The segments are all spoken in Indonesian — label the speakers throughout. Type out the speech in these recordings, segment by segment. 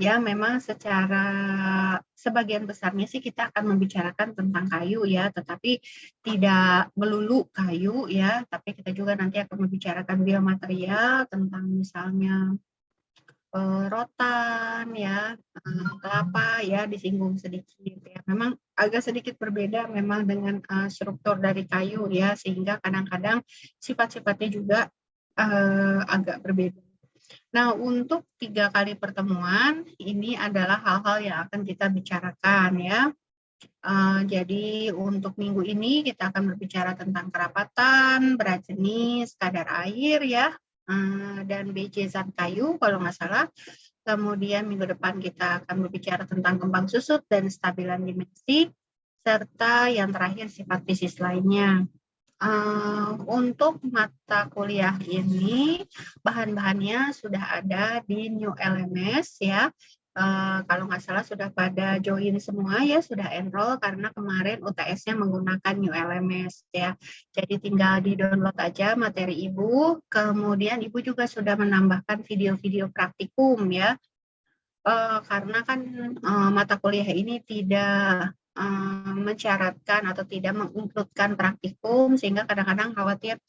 Speaker 1: ya memang secara sebagian besarnya sih kita akan membicarakan tentang kayu ya, tetapi tidak melulu kayu ya, tapi kita juga nanti akan membicarakan biomaterial tentang misalnya rotan ya, kelapa ya disinggung sedikit ya. Memang agak sedikit berbeda memang dengan struktur dari kayu ya, sehingga kadang-kadang sifat-sifatnya juga agak berbeda. Nah, untuk 3 kali pertemuan, ini adalah hal-hal yang akan kita bicarakan ya. Jadi untuk minggu ini kita akan berbicara tentang kerapatan, berat jenis, kadar air ya, dan BC zat kayu kalau nggak salah. Kemudian minggu depan kita akan berbicara tentang kembang susut dan stabilan dimensi, serta yang terakhir sifat fisis lainnya. Untuk mata kuliah ini bahan-bahannya sudah ada di New LMS ya. Kalau nggak salah sudah pada join semua ya, sudah enroll karena kemarin UTS-nya menggunakan New LMS ya. Jadi tinggal di-download aja materi Ibu, kemudian Ibu juga sudah menambahkan video-video praktikum ya. Karena kan mata kuliah ini tidak mensyaratkan atau tidak menginkludkan praktikum, sehingga kadang-kadang khawatir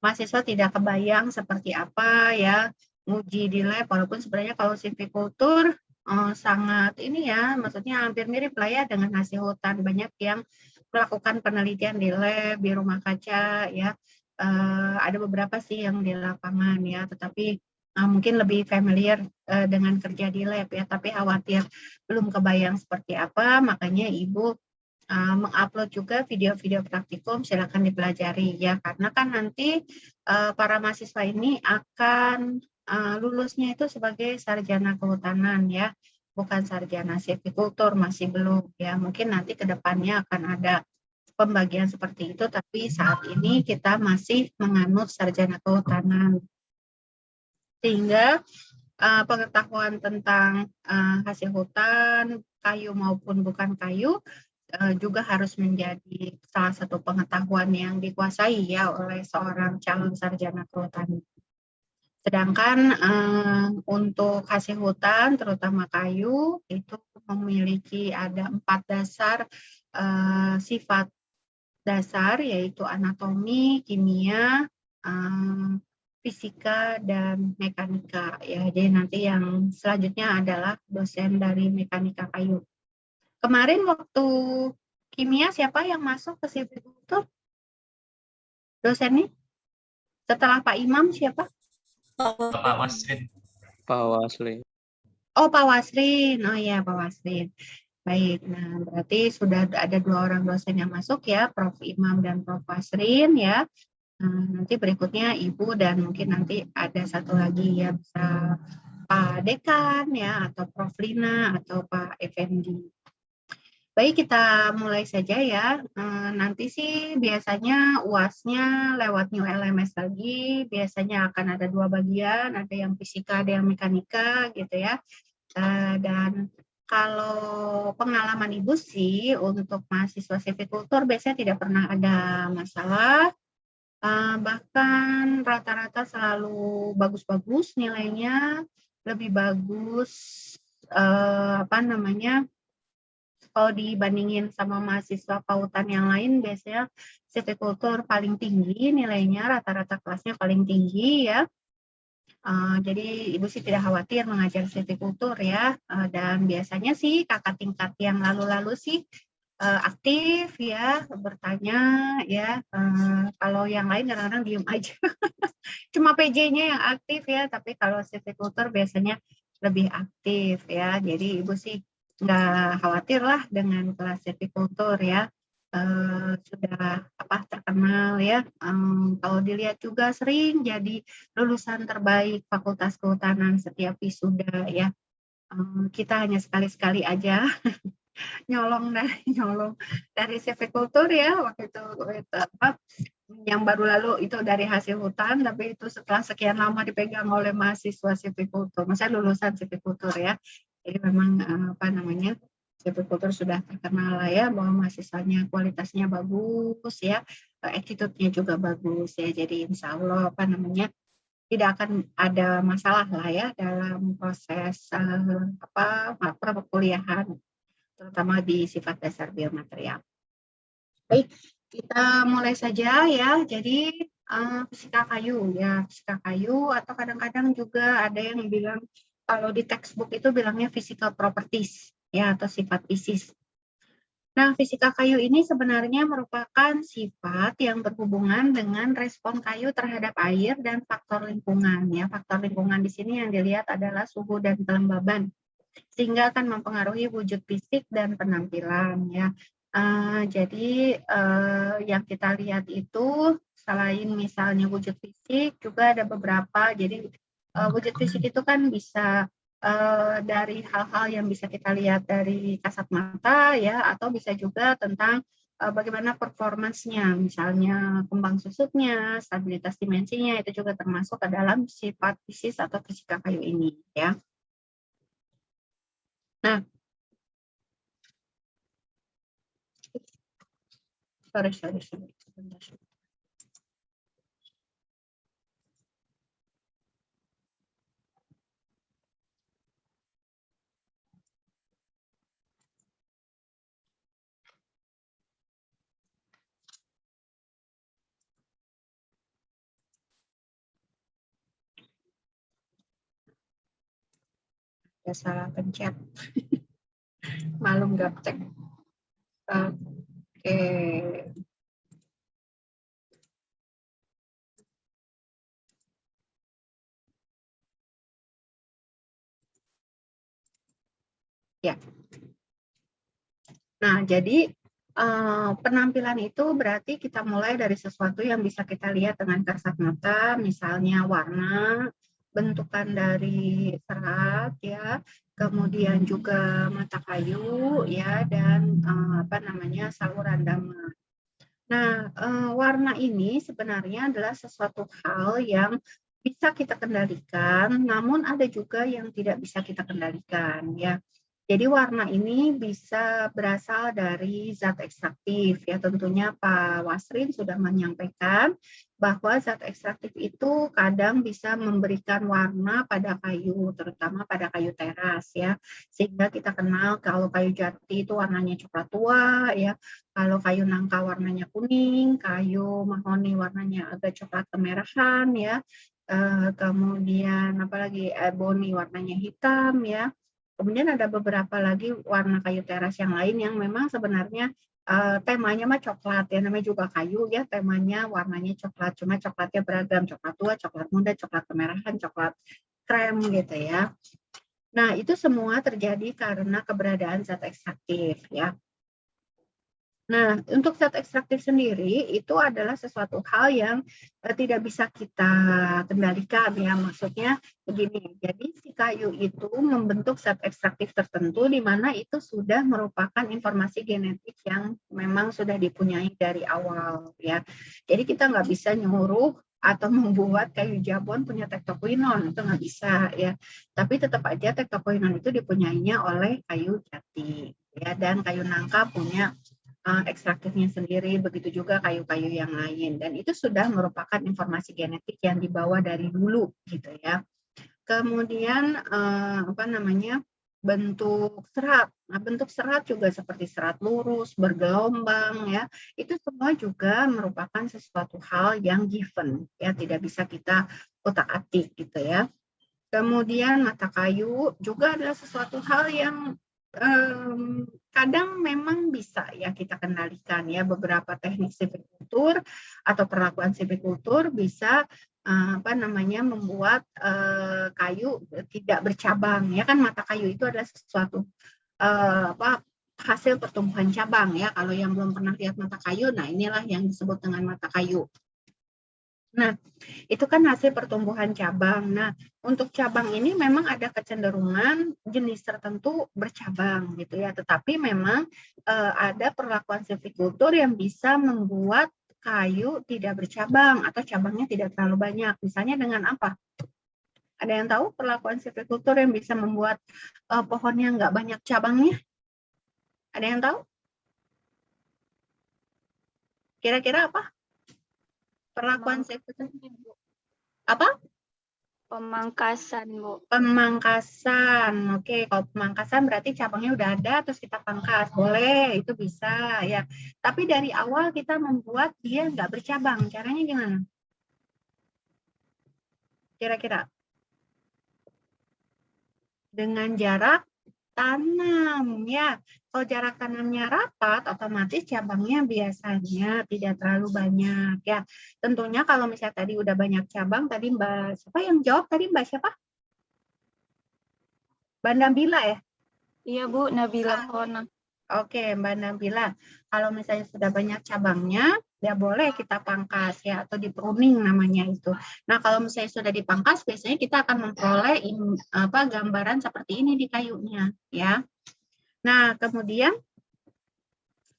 Speaker 1: mahasiswa tidak kebayang seperti apa ya nguji di lab, walaupun sebenarnya kalau silvikultur sangat ini ya, maksudnya hampir mirip lah ya dengan hasil hutan. Banyak yang melakukan penelitian di lab, di rumah kaca ya. Ada beberapa sih yang di lapangan ya, tetapi mungkin lebih familiar dengan kerja di lab ya, tapi khawatir belum kebayang seperti apa, makanya Ibu mengupload juga video-video praktikum, silakan dipelajari ya, karena kan nanti para mahasiswa ini akan lulusnya itu sebagai sarjana kehutanan ya, bukan sarjana silvikultur, masih belum ya, mungkin nanti ke depannya akan ada pembagian seperti itu, tapi saat ini kita masih menganut sarjana kehutanan. Sehingga pengetahuan tentang hasil hutan, kayu maupun bukan kayu, juga harus menjadi salah satu pengetahuan yang dikuasai ya oleh seorang calon sarjana kehutanan. Sedangkan untuk hasil hutan, terutama kayu, itu memiliki ada 4 dasar sifat dasar, yaitu anatomi, kimia, fisika, dan mekanika ya. Jadi nanti yang selanjutnya adalah dosen dari mekanika kayu. Kemarin waktu kimia siapa yang masuk ke silvikultur? Dosennya? Setelah Pak Imam siapa?
Speaker 2: Pak Wasrin.
Speaker 3: Pak Wasli.
Speaker 1: Oh, Pak Wasrin. Oh ya, Pak Wasrin. Baik, nah berarti sudah ada 2 orang dosen yang masuk ya, Prof. Imam dan Prof. Wasrin ya. Nanti berikutnya Ibu dan mungkin nanti ada satu lagi ya, bisa Pak Dekan ya, atau Prof. Lina atau Pak Effendi. Baik, kita mulai saja ya. Nanti sih biasanya UAS-nya lewat New LMS lagi, biasanya akan ada 2 bagian, ada yang fisika, ada yang mekanika gitu ya. Dan kalau pengalaman Ibu sih untuk mahasiswa silvikultur biasanya tidak pernah ada masalah, bahkan rata-rata selalu bagus-bagus nilainya, lebih bagus, kalau dibandingin sama mahasiswa pautan yang lain, biasanya silvikultur paling tinggi nilainya, rata-rata kelasnya paling tinggi ya. Jadi Ibu sih tidak khawatir mengajar silvikultur ya, dan biasanya sih kakak tingkat yang lalu-lalu sih aktif ya, bertanya ya, kalau yang lain kadang-kadang diem aja. Cuma PJ-nya yang aktif ya, tapi kalau silvikultur biasanya lebih aktif ya. Jadi Ibu sih nggak khawatir lah dengan kelas silvikultur ya. Sudah terkenal ya. Kalau dilihat juga sering jadi lulusan terbaik Fakultas Kehutanan setiap wisuda ya. Kita hanya sekali-sekali aja nyolong dari silvikultur ya, waktu itu yang baru lalu itu dari hasil hutan, tapi itu setelah sekian lama dipegang oleh mahasiswa silvikultur, maksudnya lulusan silvikultur ya. Jadi memang silvikultur sudah terkenal lah ya, bahwa mahasiswanya kualitasnya bagus ya, attitude-nya juga bagus ya. Jadi insya Allah tidak akan ada masalah lah ya dalam proses perkuliahan, terutama di sifat dasar biomaterial. Baik, kita mulai saja ya. Jadi fisika kayu ya, fisika kayu atau kadang-kadang juga ada yang bilang kalau di textbook itu bilangnya physical properties ya atau sifat fisis. Nah, fisika kayu ini sebenarnya merupakan sifat yang berhubungan dengan respon kayu terhadap air dan faktor lingkungan ya. Faktor lingkungan di sini yang dilihat adalah suhu dan kelembaban, sehingga akan mempengaruhi wujud fisik dan penampilan ya. Jadi yang kita lihat itu selain misalnya wujud fisik juga ada beberapa. Jadi wujud fisik itu kan bisa dari hal-hal yang bisa kita lihat dari kasat mata ya, atau bisa juga tentang bagaimana performansnya, misalnya kembang susutnya, stabilitas dimensinya, itu juga termasuk ke dalam sifat fisis atau fisika kayu ini ya. Nah, sorry. Sebentar. Ya, salah pencet. Malum gaptek. Oke. Ya. Nah, jadi penampilan itu berarti kita mulai dari sesuatu yang bisa kita lihat dengan kasat mata, misalnya warna, bentukan dari serat ya, kemudian juga mata kayu ya, dan saluran dama. Nah, warna ini sebenarnya adalah sesuatu hal yang bisa kita kendalikan, namun ada juga yang tidak bisa kita kendalikan ya. Jadi warna ini bisa berasal dari zat ekstraktif ya, tentunya Pak Wasrin sudah menyampaikan bahwa zat ekstraktif itu kadang bisa memberikan warna pada kayu, terutama pada kayu teras ya. Sehingga kita kenal kalau kayu jati itu warnanya coklat tua ya, kalau kayu nangka warnanya kuning, kayu mahoni warnanya agak coklat kemerahan ya. Kemudian apalagi ebony warnanya hitam ya. Kemudian ada beberapa lagi warna kayu teras yang lain yang memang sebenarnya temanya mah coklat ya, namanya juga kayu ya, temanya warnanya coklat, cuma coklatnya beragam, coklat tua, coklat muda, coklat kemerahan, coklat krem gitu ya. Nah, itu semua terjadi karena keberadaan zat ekstraktif ya. Nah, untuk zat ekstraktif sendiri itu adalah sesuatu hal yang tidak bisa kita kendalikan ya. Maksudnya begini, jadi si kayu itu membentuk zat ekstraktif tertentu di mana itu sudah merupakan informasi genetik yang memang sudah dipunyai dari awal ya. Jadi kita nggak bisa nyuruh atau membuat kayu jabon punya tektokuinon, itu nggak bisa ya. Tapi tetap aja tektokuinon itu dipunyainya oleh kayu jati ya, dan kayu nangka punya ekstraktifnya sendiri, begitu juga kayu-kayu yang lain. Dan itu sudah merupakan informasi genetik yang dibawa dari dulu, gitu ya. Kemudian bentuk serat. Nah, bentuk serat juga seperti serat lurus, bergelombang, ya. Itu semua juga merupakan sesuatu hal yang given, ya, tidak bisa kita otak-atik, gitu ya. Kemudian mata kayu juga adalah sesuatu hal yang kadang memang bisa ya kita kendalikan ya, beberapa teknik silvikultur atau perlakuan silvikultur bisa membuat kayu tidak bercabang ya, kan mata kayu itu adalah sesuatu hasil pertumbuhan cabang ya. Kalau yang belum pernah lihat mata kayu, nah inilah yang disebut dengan mata kayu. Nah, itu kan hasil pertumbuhan cabang. Nah, untuk cabang ini memang ada kecenderungan jenis tertentu bercabang gitu ya. Tetapi memang ada perlakuan silvikultur yang bisa membuat kayu tidak bercabang atau cabangnya tidak terlalu banyak. Misalnya dengan apa? Ada yang tahu perlakuan silvikultur yang bisa membuat pohonnya nggak banyak cabangnya? Ada yang tahu? Kira-kira apa? Perlakuan silvikultur. Apa?
Speaker 3: Pemangkasan, Bu.
Speaker 1: Pemangkasan. Oke, kalau pemangkasan berarti cabangnya udah ada terus kita pangkas. Boleh, itu bisa ya. Tapi dari awal kita membuat dia nggak bercabang. Caranya gimana? Kira-kira? Dengan jarak tanam ya. Kalau jarak tanamnya rapat, otomatis cabangnya biasanya tidak terlalu banyak ya. Tentunya kalau misalnya tadi udah banyak cabang, tadi Mbak siapa yang jawab tadi, Mbak siapa? Mbak Nabila ya?
Speaker 3: Iya, Bu, Nabila Kona.
Speaker 1: Oke, Mbak Nabila. Kalau misalnya sudah banyak cabangnya, ya boleh kita pangkas ya, atau di pruning namanya itu. Nah, kalau misalnya sudah dipangkas, biasanya kita akan memperoleh gambaran seperti ini di kayunya ya. Nah, kemudian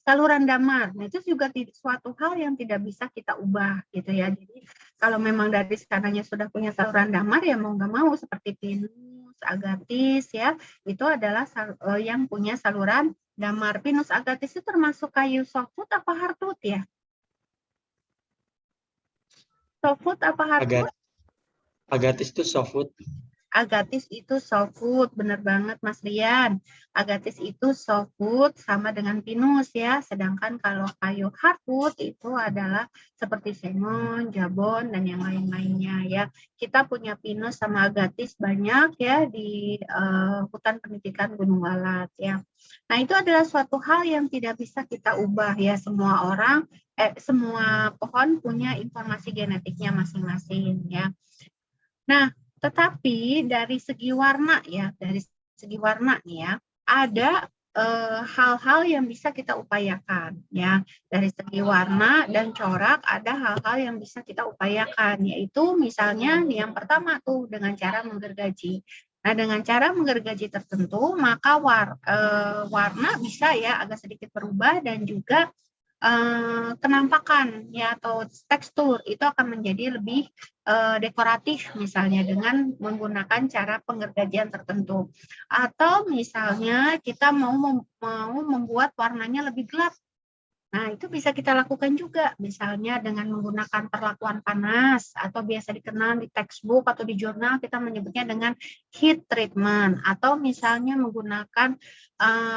Speaker 1: saluran damar. Nah, itu juga suatu hal yang tidak bisa kita ubah gitu ya. Jadi kalau memang dari sananya sudah punya saluran damar ya mau nggak mau seperti pinus, agatis ya, itu adalah yang punya saluran damar. Pinus agatis itu termasuk kayu softwood apa hardwood ya? Softwood apa hardwood?
Speaker 2: Agatis itu softwood.
Speaker 1: Agatis itu softwood, benar banget Mas Rian. Agatis itu softwood sama dengan pinus ya. Sedangkan kalau kayu hardwood itu adalah seperti sengon, jabon, dan yang lain-lainnya ya. Kita punya pinus sama agatis banyak ya di hutan pendidikan Gunung Walat ya. Nah itu adalah suatu hal yang tidak bisa kita ubah ya. Semua pohon punya informasi genetiknya masing-masing ya. Nah, tetapi dari segi warna ya, nih ya, ada hal-hal yang bisa kita upayakan ya. Dari segi warna dan corak ada hal-hal yang bisa kita upayakan, yaitu misalnya yang pertama tuh dengan cara menggergaji. Nah, dengan cara menggergaji tertentu, maka warna bisa ya agak sedikit berubah dan juga kenampakan ya atau tekstur itu akan menjadi lebih dekoratif misalnya dengan menggunakan cara penggergajian tertentu atau misalnya kita mau membuat warnanya lebih gelap. Nah, itu bisa kita lakukan juga, misalnya dengan menggunakan perlakuan panas, atau biasa dikenal di textbook atau di jurnal, kita menyebutnya dengan heat treatment, atau misalnya menggunakan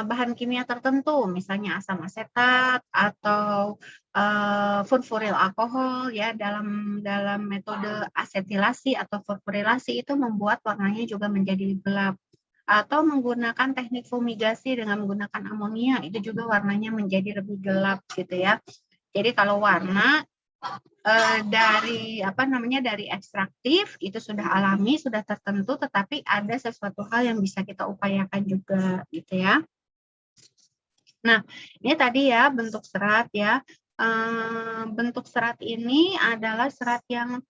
Speaker 1: bahan kimia tertentu, misalnya asam asetat, atau furfuryl alkohol, ya, dalam metode asetilasi atau furfurilasi itu membuat warnanya juga menjadi gelap. Atau menggunakan teknik fumigasi dengan menggunakan amonia itu juga warnanya menjadi lebih gelap gitu ya. Jadi kalau warna dari ekstraktif itu sudah alami, sudah tertentu, tetapi ada sesuatu hal yang bisa kita upayakan juga gitu ya. Nah, ini tadi ya bentuk serat ya. Bentuk serat ini adalah serat yang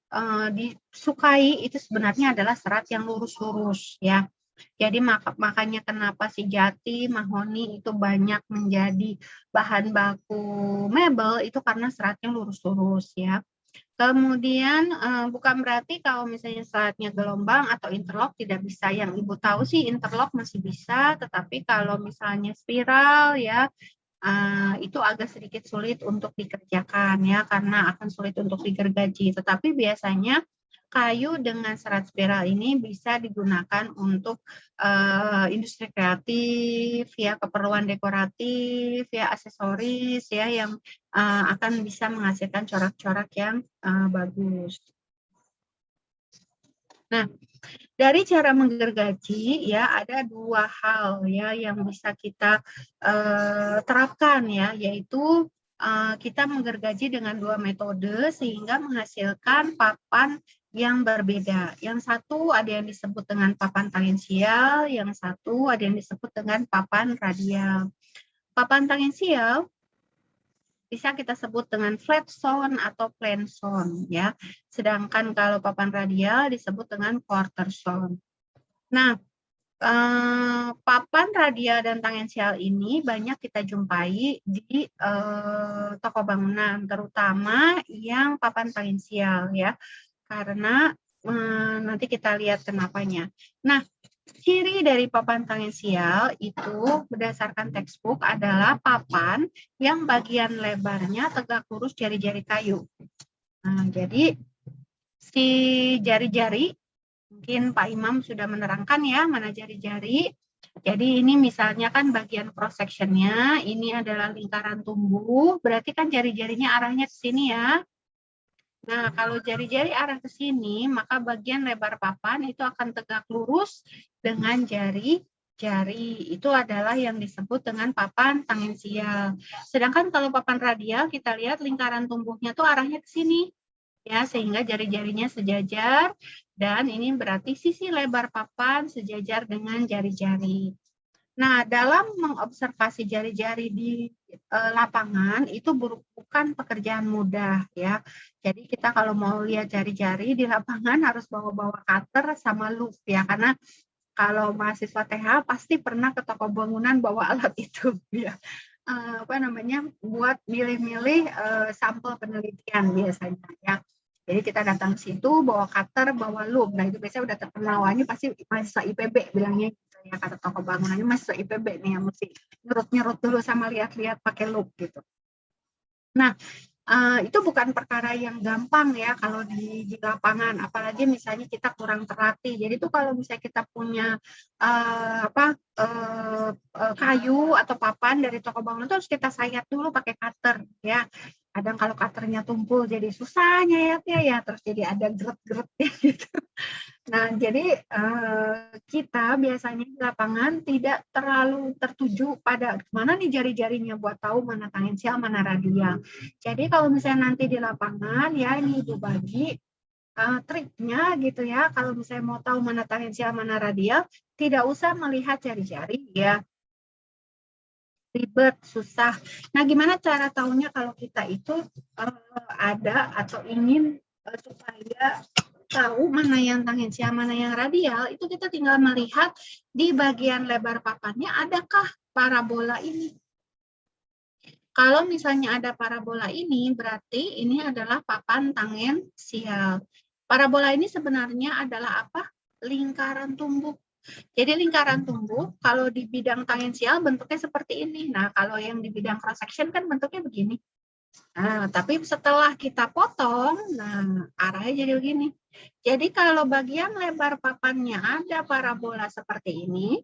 Speaker 1: disukai, itu sebenarnya adalah serat yang lurus-lurus ya. Jadi makanya kenapa si jati, mahoni itu banyak menjadi bahan baku mebel itu karena seratnya lurus-lurus ya. Kemudian bukan berarti kalau misalnya seratnya gelombang atau interlock tidak bisa. Yang Ibu tahu sih interlock masih bisa, tetapi kalau misalnya spiral ya itu agak sedikit sulit untuk dikerjakan ya karena akan sulit untuk digergaji. Tetapi biasanya kayu dengan serat spiral ini bisa digunakan untuk industri kreatif, ya keperluan dekoratif, ya aksesoris, ya yang akan bisa menghasilkan corak-corak yang bagus. Nah, dari cara menggergaji ya ada dua hal ya yang bisa kita terapkan ya, yaitu kita menggergaji dengan dua metode sehingga menghasilkan papan yang berbeda. Yang satu ada yang disebut dengan papan tangensial, yang satu ada yang disebut dengan papan radial. Papan tangensial bisa kita sebut dengan flat zone atau plane zone ya. Sedangkan kalau papan radial disebut dengan quarter zone. Nah, papan radial dan tangensial ini banyak kita jumpai di toko bangunan, terutama yang papan tangensial ya. Karena nanti kita lihat kenapanya. Nah, ciri dari papan tangensial itu berdasarkan textbook adalah papan yang bagian lebarnya tegak lurus jari-jari kayu. Nah, jadi si jari-jari Mungkin Pak Imam sudah menerangkan ya mana jari-jari. Jadi ini misalnya kan bagian cross sectionnya, ini adalah lingkaran tumbuh, berarti kan jari-jarinya arahnya ke sini ya. Nah, kalau jari-jari arah ke sini, maka bagian lebar papan itu akan tegak lurus dengan jari-jari. Itu adalah yang disebut dengan papan tangensial. Sedangkan kalau papan radial, kita lihat lingkaran tumbuhnya tuh arahnya ke sini. Ya, sehingga jari-jarinya sejajar, dan ini berarti sisi lebar papan sejajar dengan jari-jari. Nah, dalam mengobservasi jari-jari di lapangan itu bukan pekerjaan mudah ya. Jadi kita kalau mau lihat jari-jari di lapangan harus bawa-bawa cutter sama loop ya, karena kalau mahasiswa TH pasti pernah ke toko bangunan bawa alat itu ya. Buat milih-milih sampel penelitian biasanya ya. Jadi kita datang ke situ bawa cutter, bawa loop. Nah itu biasanya udah terkenal. Wah, ini pasti mahasiswa IPB bilangnya gitu ya, kata toko bangunan ini mahasiswa IPB nih yang mesti nyerut-nyerut dulu sama lihat-lihat pakai loop gitu. Nah, itu bukan perkara yang gampang ya kalau di lapangan, apalagi misalnya kita kurang terlatih. Jadi itu kalau misalnya kita punya kayu atau papan dari toko bangunan itu harus kita sayat dulu pakai cutter ya. Kadang kalau cutternya tumpul jadi susah nyayatnya ya, terus jadi ada geret-geretnya gitu. Nah, jadi kita biasanya di lapangan tidak terlalu tertuju pada mana nih jari-jarinya buat tahu mana tangensial, mana radial. Jadi kalau misalnya nanti di lapangan ya ini Ibu bagi triknya gitu ya. Kalau misalnya mau tahu mana tangensial, mana radial, tidak usah melihat jari-jari ya. Ribet, susah. Nah, gimana cara tahunya kalau kita itu ada atau ingin supaya tahu mana yang tangensial, mana yang radial, itu kita tinggal melihat di bagian lebar papannya adakah parabola ini. Kalau misalnya ada parabola ini, berarti ini adalah papan tangensial. Parabola ini sebenarnya adalah apa? Lingkaran tumbuh. Jadi lingkaran tumbuh, kalau di bidang tangensial bentuknya seperti ini. Nah, kalau yang di bidang cross section kan bentuknya begini. Nah, tapi setelah kita potong, nah arahnya jadi begini. Jadi kalau bagian lebar papannya ada parabola seperti ini,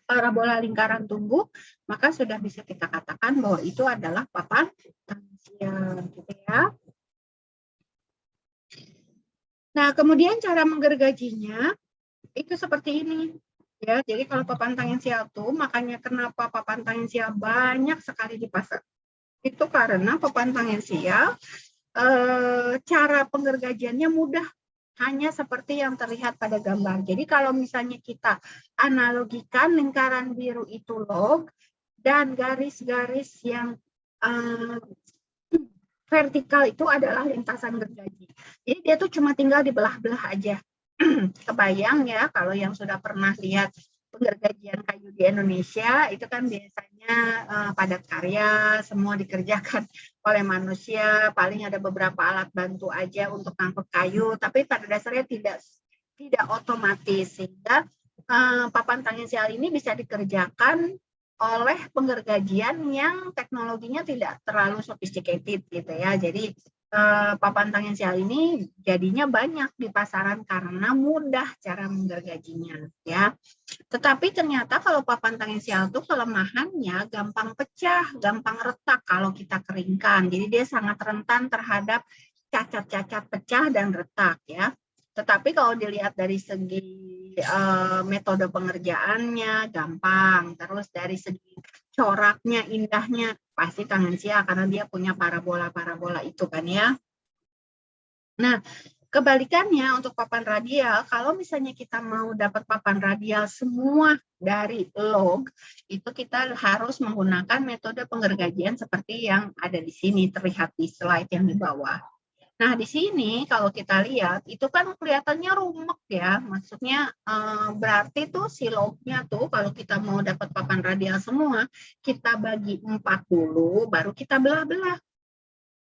Speaker 1: parabola lingkaran tumbuh, maka sudah bisa kita katakan bahwa itu adalah papan tangensial, gitu ya. Nah, kemudian cara menggergajinya itu seperti ini. Ya, jadi kalau papan tangensial tuh, makanya kenapa papan tangensial banyak sekali di pasar. Itu karena papan tangensial cara penggergajiannya mudah, hanya seperti yang terlihat pada gambar. Jadi kalau misalnya kita analogikan lingkaran biru itu log dan garis-garis yang vertikal itu adalah lintasan gergaji. Jadi dia tuh cuma tinggal dibelah-belah aja. Kebayang ya kalau yang sudah pernah lihat penggergajian kayu di Indonesia itu kan biasanya padat karya, semua dikerjakan oleh manusia, paling ada beberapa alat bantu aja untuk ngangkut kayu, tapi pada dasarnya tidak otomatis, sehingga papan tangensial ini bisa dikerjakan oleh penggergajian yang teknologinya tidak terlalu sophisticated gitu ya. Jadi papan tangensial ini jadinya banyak di pasaran karena mudah cara menggergajinya ya. Tetapi ternyata kalau papan tangensial itu kelemahannya gampang pecah, gampang retak kalau kita keringkan. Jadi dia sangat rentan terhadap cacat-cacat pecah dan retak ya. Tetapi kalau dilihat dari segi metode pengerjaannya gampang, terus dari segi coraknya, indahnya pasti tangensial karena dia punya parabola-parabola itu kan ya. Nah, kebalikannya untuk papan radial, kalau misalnya kita mau dapat papan radial semua dari log, itu kita harus menggunakan metode penggergajian seperti yang ada di sini, terlihat di slide yang di bawah. Nah, di sini kalau kita lihat, itu kan kelihatannya rumek ya, maksudnya berarti tuh si lognya tuh kalau kita mau dapat papan radial semua, kita bagi 4 dulu, baru kita belah-belah.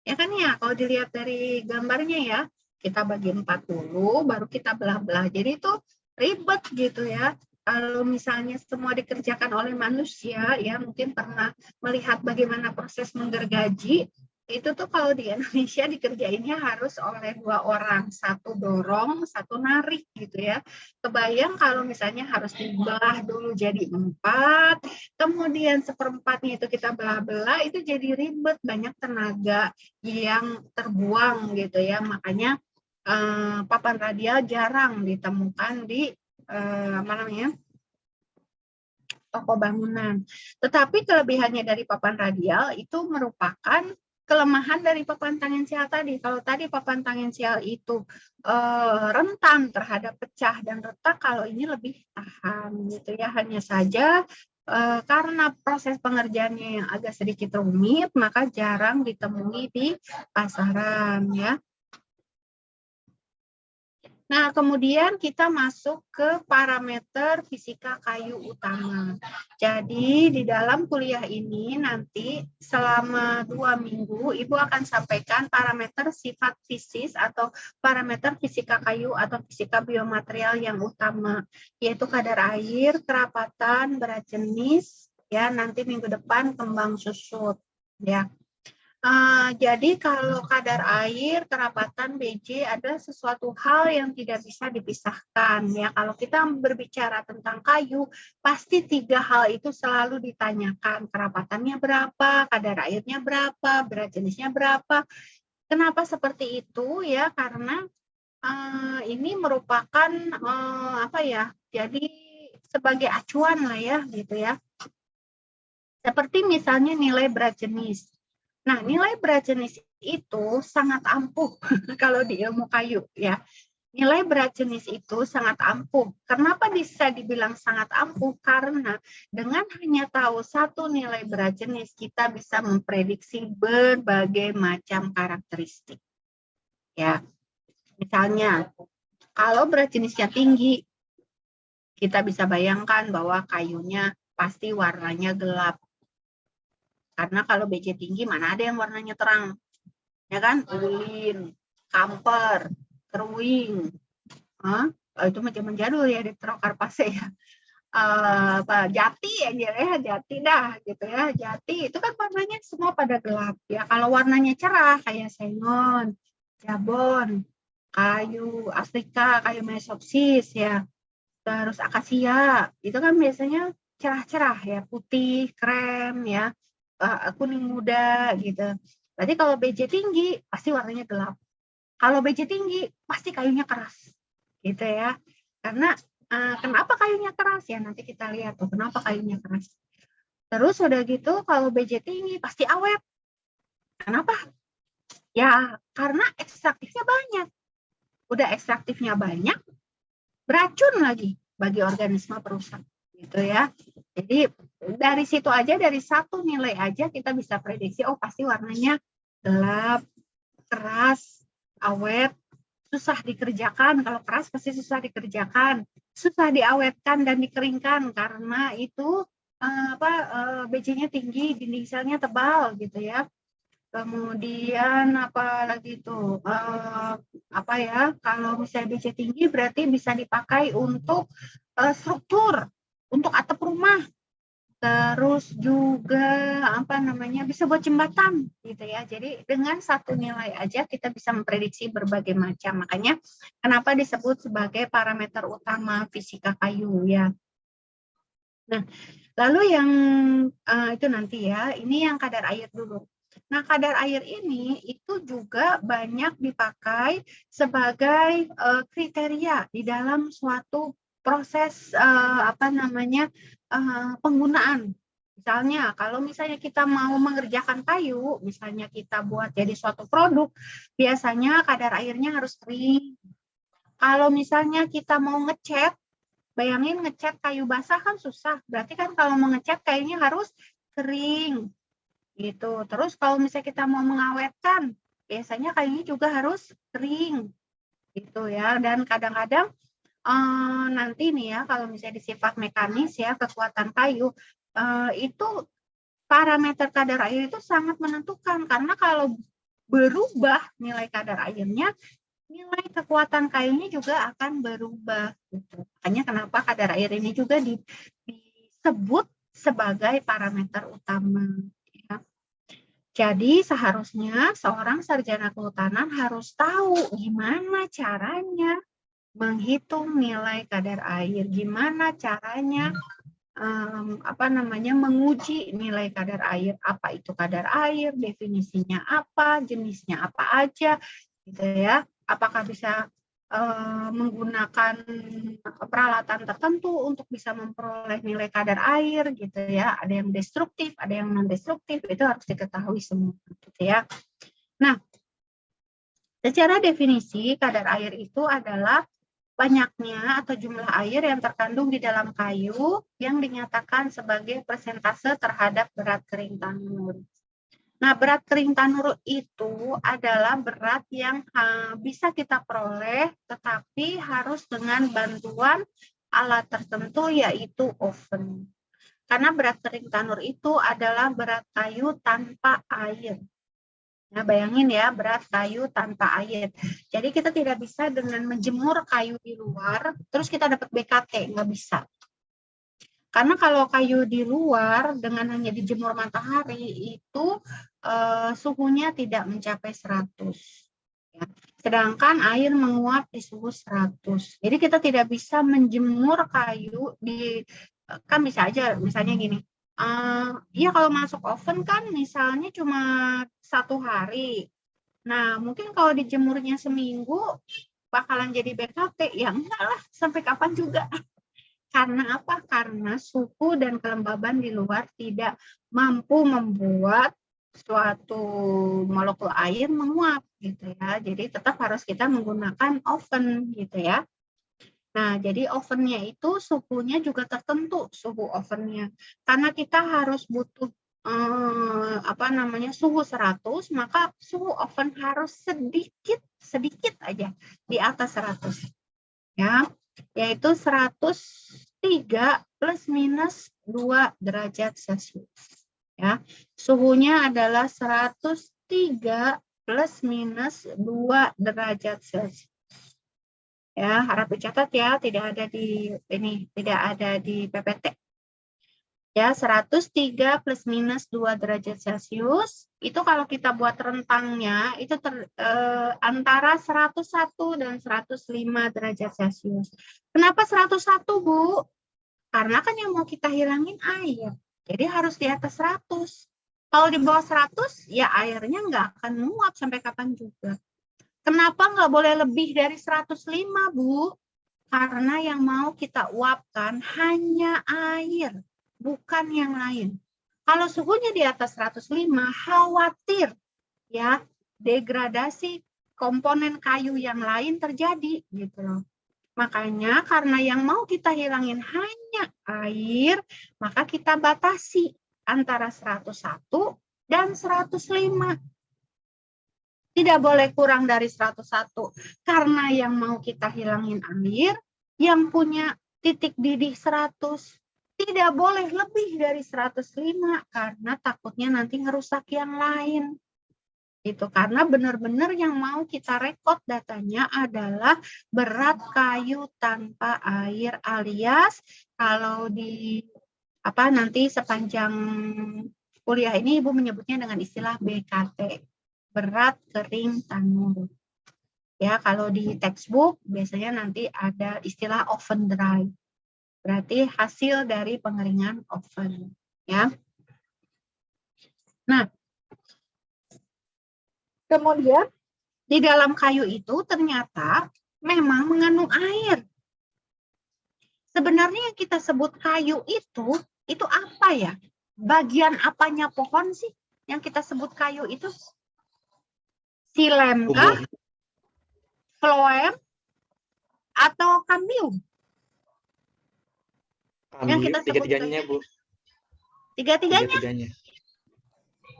Speaker 1: Ya kan ya, kalau dilihat dari gambarnya ya, kita bagi 4 dulu, baru kita belah-belah. Jadi itu ribet gitu ya. Kalau misalnya semua dikerjakan oleh manusia, ya mungkin pernah melihat bagaimana proses menggergaji, Itu tuh kalau di Indonesia dikerjainnya harus oleh 2 orang, satu dorong, satu narik gitu ya. Kebayang kalau misalnya harus dibelah dulu jadi 4, kemudian seperempatnya itu kita belah-belah, itu jadi ribet, banyak tenaga yang terbuang gitu ya. Makanya papan radial jarang ditemukan di apa namanya, toko bangunan. Tetapi kelebihannya dari papan radial itu merupakan kelemahan dari papan tangensial tadi. Kalau tadi papan tangensial itu rentan terhadap pecah dan retak, kalau ini lebih tahan gitu ya. Hanya saja karena proses pengerjaannya yang agak sedikit rumit, maka jarang ditemui di pasaran ya. Nah, kemudian kita masuk ke parameter fisika kayu utama. Jadi, di dalam kuliah ini nanti selama 2 minggu, Ibu akan sampaikan parameter sifat fisis atau parameter fisika kayu atau fisika biomaterial yang utama, yaitu kadar air, kerapatan, berat jenis, ya nanti minggu depan kembang susut, ya. Jadi kalau kadar air, kerapatan, BJ adalah sesuatu hal yang tidak bisa dipisahkan ya. Kalau kita berbicara tentang kayu, pasti 3 hal itu selalu ditanyakan. Kerapatannya berapa, kadar airnya berapa, berat jenisnya berapa. Kenapa seperti itu ya? Karena ini merupakan apa ya? Jadi sebagai acuan lah ya, gitu ya. Seperti misalnya nilai berat jenis. Nah, nilai berat jenis itu sangat ampuh kalau di ilmu kayu ya. Nilai berat jenis itu sangat ampuh. Kenapa bisa dibilang sangat ampuh? Karena dengan hanya tahu satu nilai berat jenis, kita bisa memprediksi berbagai macam karakteristik. Ya, misalnya kalau berat jenisnya tinggi, kita bisa bayangkan bahwa kayunya pasti warnanya gelap. Karena kalau BJ tinggi mana ada yang warnanya terang, ya kan? Ulin, kamper, keruing, itu macam jadul ya di Trokarpase ya. Jati aja ya, jati dah gitu ya. Jati itu kan warnanya semua pada gelap ya. Kalau warnanya cerah kayak sengon, jabon, kayu afrika, kayu mesopsis ya. Terus akasia, itu kan biasanya cerah-cerah ya, putih, krem ya, kuning muda gitu. Berarti kalau BJ tinggi pasti warnanya gelap. Kalau BJ tinggi pasti kayunya keras, gitu ya. Karena kenapa kayunya keras ya? Nanti kita lihat tuh kenapa kayunya keras. Terus udah gitu kalau BJ tinggi pasti awet. Kenapa? Ya karena ekstraktifnya banyak. Udah ekstraktifnya banyak, beracun lagi bagi organisme perusak, gitu ya. Jadi dari situ aja, dari satu nilai aja kita bisa prediksi, oh pasti warnanya gelap, keras, awet, susah dikerjakan. Kalau keras pasti susah dikerjakan, susah diawetkan dan dikeringkan karena itu BJ-nya tinggi, dinding selnya tebal gitu ya. Kemudian apa lagi itu apa ya, kalau misalnya BJ tinggi berarti bisa dipakai untuk struktur, untuk atap rumah. Terus juga apa namanya, bisa buat jembatan gitu ya. Jadi dengan satu nilai aja kita bisa memprediksi berbagai macam. Makanya kenapa disebut sebagai parameter utama fisika kayu ya. Nah, lalu yang itu nanti ya, ini yang kadar air dulu. Nah, kadar air ini itu juga banyak dipakai sebagai kriteria di dalam suatu proses penggunaan. Misalnya, kalau misalnya kita mau mengerjakan kayu, misalnya kita buat jadi suatu produk, biasanya kadar airnya harus kering. Kalau misalnya kita mau ngecat, bayangin ngecat kayu basah kan susah. Berarti kan kalau mau ngecat kayunya harus kering. Gitu. Terus kalau misalnya kita mau mengawetkan, biasanya kayunya juga harus kering. Gitu ya. Dan kadang-kadang nanti nih ya, kalau misalnya di sifat mekanis ya, kekuatan kayu, itu parameter kadar air itu sangat menentukan. Karena kalau berubah nilai kadar airnya, nilai kekuatan kayunya juga akan berubah. Gitu. Makanya kenapa kadar air ini juga disebut sebagai parameter utama. Ya. Jadi seharusnya seorang sarjana kehutanan harus tahu gimana caranya menghitung nilai kadar air, gimana caranya menguji nilai kadar air, apa itu kadar air, definisinya apa, jenisnya apa aja, gitu ya. Apakah bisa menggunakan peralatan tertentu untuk bisa memperoleh nilai kadar air, gitu ya. Ada yang destruktif, ada yang non destruktif, itu harus diketahui semua, gitu ya. Nah, secara definisi kadar air itu adalah banyaknya atau jumlah air yang terkandung di dalam kayu yang dinyatakan sebagai persentase terhadap berat kering tanur. Nah, berat kering tanur itu adalah berat yang bisa kita peroleh, tetapi harus dengan bantuan alat tertentu, yaitu oven. Karena berat kering tanur itu adalah berat kayu tanpa air. Nah, bayangin ya, berat kayu tanpa air. Jadi kita tidak bisa dengan menjemur kayu di luar, terus kita dapat BKT, nggak bisa. Karena kalau kayu di luar dengan hanya dijemur matahari itu suhunya tidak mencapai 100. Ya. Sedangkan air menguap di suhu 100. Jadi kita tidak bisa menjemur kayu kan bisa aja misalnya gini. Ya kalau masuk oven kan misalnya cuma 1 hari. Nah, mungkin kalau dijemurnya seminggu bakalan jadi BKT. Ya enggak lah, sampai kapan juga. Karena apa? Karena suhu dan kelembaban di luar tidak mampu membuat suatu molekul air menguap gitu ya. Jadi tetap harus kita menggunakan oven gitu ya. Nah, jadi ovennya itu suhunya juga tertentu, suhu ovennya. Karena kita harus butuh suhu 100, maka suhu oven harus sedikit aja di atas 100 ya, yaitu 103 plus minus 2 derajat Celcius ya. Suhunya adalah 103 plus minus 2 derajat Celcius. Ya, harap dicatat ya, tidak ada di PPT. Ya, 103 plus minus 2 derajat Celcius, itu kalau kita buat rentangnya, itu antara 101 dan 105 derajat Celcius. Kenapa 101, Bu? Karena kan yang mau kita hilangin air. Jadi harus di atas 100. Kalau di bawah 100, ya airnya nggak akan menguap sampai kapan juga. Kenapa nggak boleh lebih dari 105, Bu? Karena yang mau kita uapkan hanya air, bukan yang lain. Kalau suhunya di atas 105, khawatir ya degradasi komponen kayu yang lain terjadi gitu loh. Makanya karena yang mau kita hilangin hanya air, maka kita batasi antara 101 dan 105. Tidak boleh kurang dari 101 karena yang mau kita hilangin air, yang punya titik didih 100. Tidak boleh lebih dari 105 karena takutnya nanti ngerusak yang lain. Itu karena benar-benar yang mau kita rekod datanya adalah berat kayu tanpa air, alias kalau nanti sepanjang kuliah ini Ibu menyebutnya dengan istilah BKT, berat kering tanur. Ya, kalau di textbook biasanya nanti ada istilah oven dry. Berarti hasil dari pengeringan oven, ya. Nah, kemudian di dalam kayu itu ternyata memang mengandung air. Sebenarnya yang kita sebut kayu itu apa ya? Bagian apanya pohon sih yang kita sebut kayu itu? Silem kah? Phloem? Atau kambium? Yang kita sebut
Speaker 2: tiga-tiganya, Bu.
Speaker 1: Tiga-tiganya?
Speaker 2: Tiga-tiganya.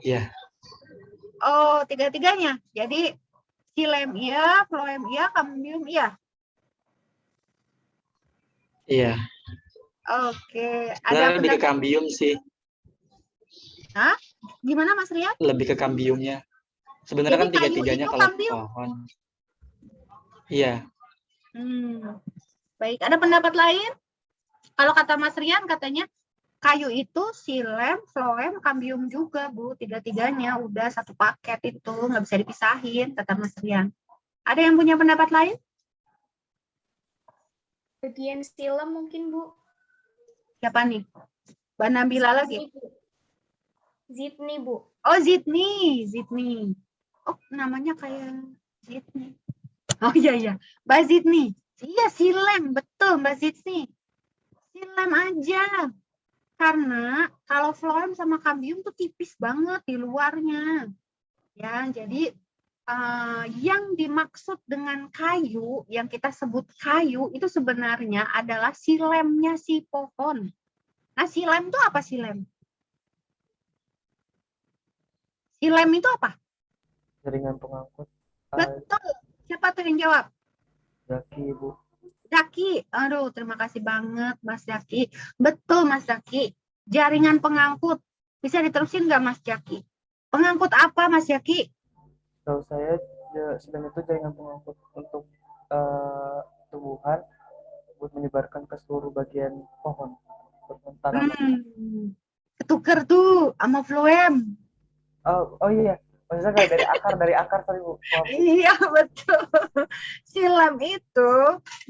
Speaker 2: Iya.
Speaker 1: Oh, tiga-tiganya. Jadi silem iya, phloem iya, kambium iya.
Speaker 2: Iya.
Speaker 1: Oke. Ada
Speaker 2: lebih ke kambium sih.
Speaker 1: Hah? Gimana Mas Rian?
Speaker 2: Lebih ke kambiumnya. Sebenarnya kan tiga-tiganya kalau pohon. Iya.
Speaker 1: Baik, ada pendapat lain? Kalau kata Mas Rian katanya Kayu itu silem, floem, kambium juga, Bu. Tiga-tiganya udah satu paket itu, nggak bisa dipisahin, kata Mas Rian. Ada yang punya pendapat lain?
Speaker 4: Bagian silem mungkin, Bu.
Speaker 1: Siapa nih? Mbak Nabila lagi?
Speaker 4: Zidni, Bu.
Speaker 1: Oh, Zidni. Oh, namanya kayak Zidni. Oh iya. Mbak Zidni. Iya, silem. Betul, Mbak Zidni. Silem aja. Karena kalau floem sama kambium tuh tipis banget di luarnya. Ya, jadi yang dimaksud dengan kayu, yang kita sebut kayu, itu sebenarnya adalah silemnya si pohon. Nah, silem itu apa silem? Silem itu apa?
Speaker 5: Jaringan pengangkut.
Speaker 1: Betul. Siapa tuh yang jawab?
Speaker 5: Zaki, Bu.
Speaker 1: Zaki. Aduh, terima kasih banget Mas Zaki. Betul Mas Zaki. Jaringan pengangkut. Bisa diterusin nggak Mas Zaki? Pengangkut apa Mas Zaki?
Speaker 5: Tahu saya silem itu jaringan pengangkut untuk tumbuhan buat menyebarkan ke seluruh bagian pohon tanaman.
Speaker 1: Ketuker tuh sama floem.
Speaker 5: Oh iya, maksudnya kayak dari akar tadi, Bu.
Speaker 1: Iya, betul. Silem itu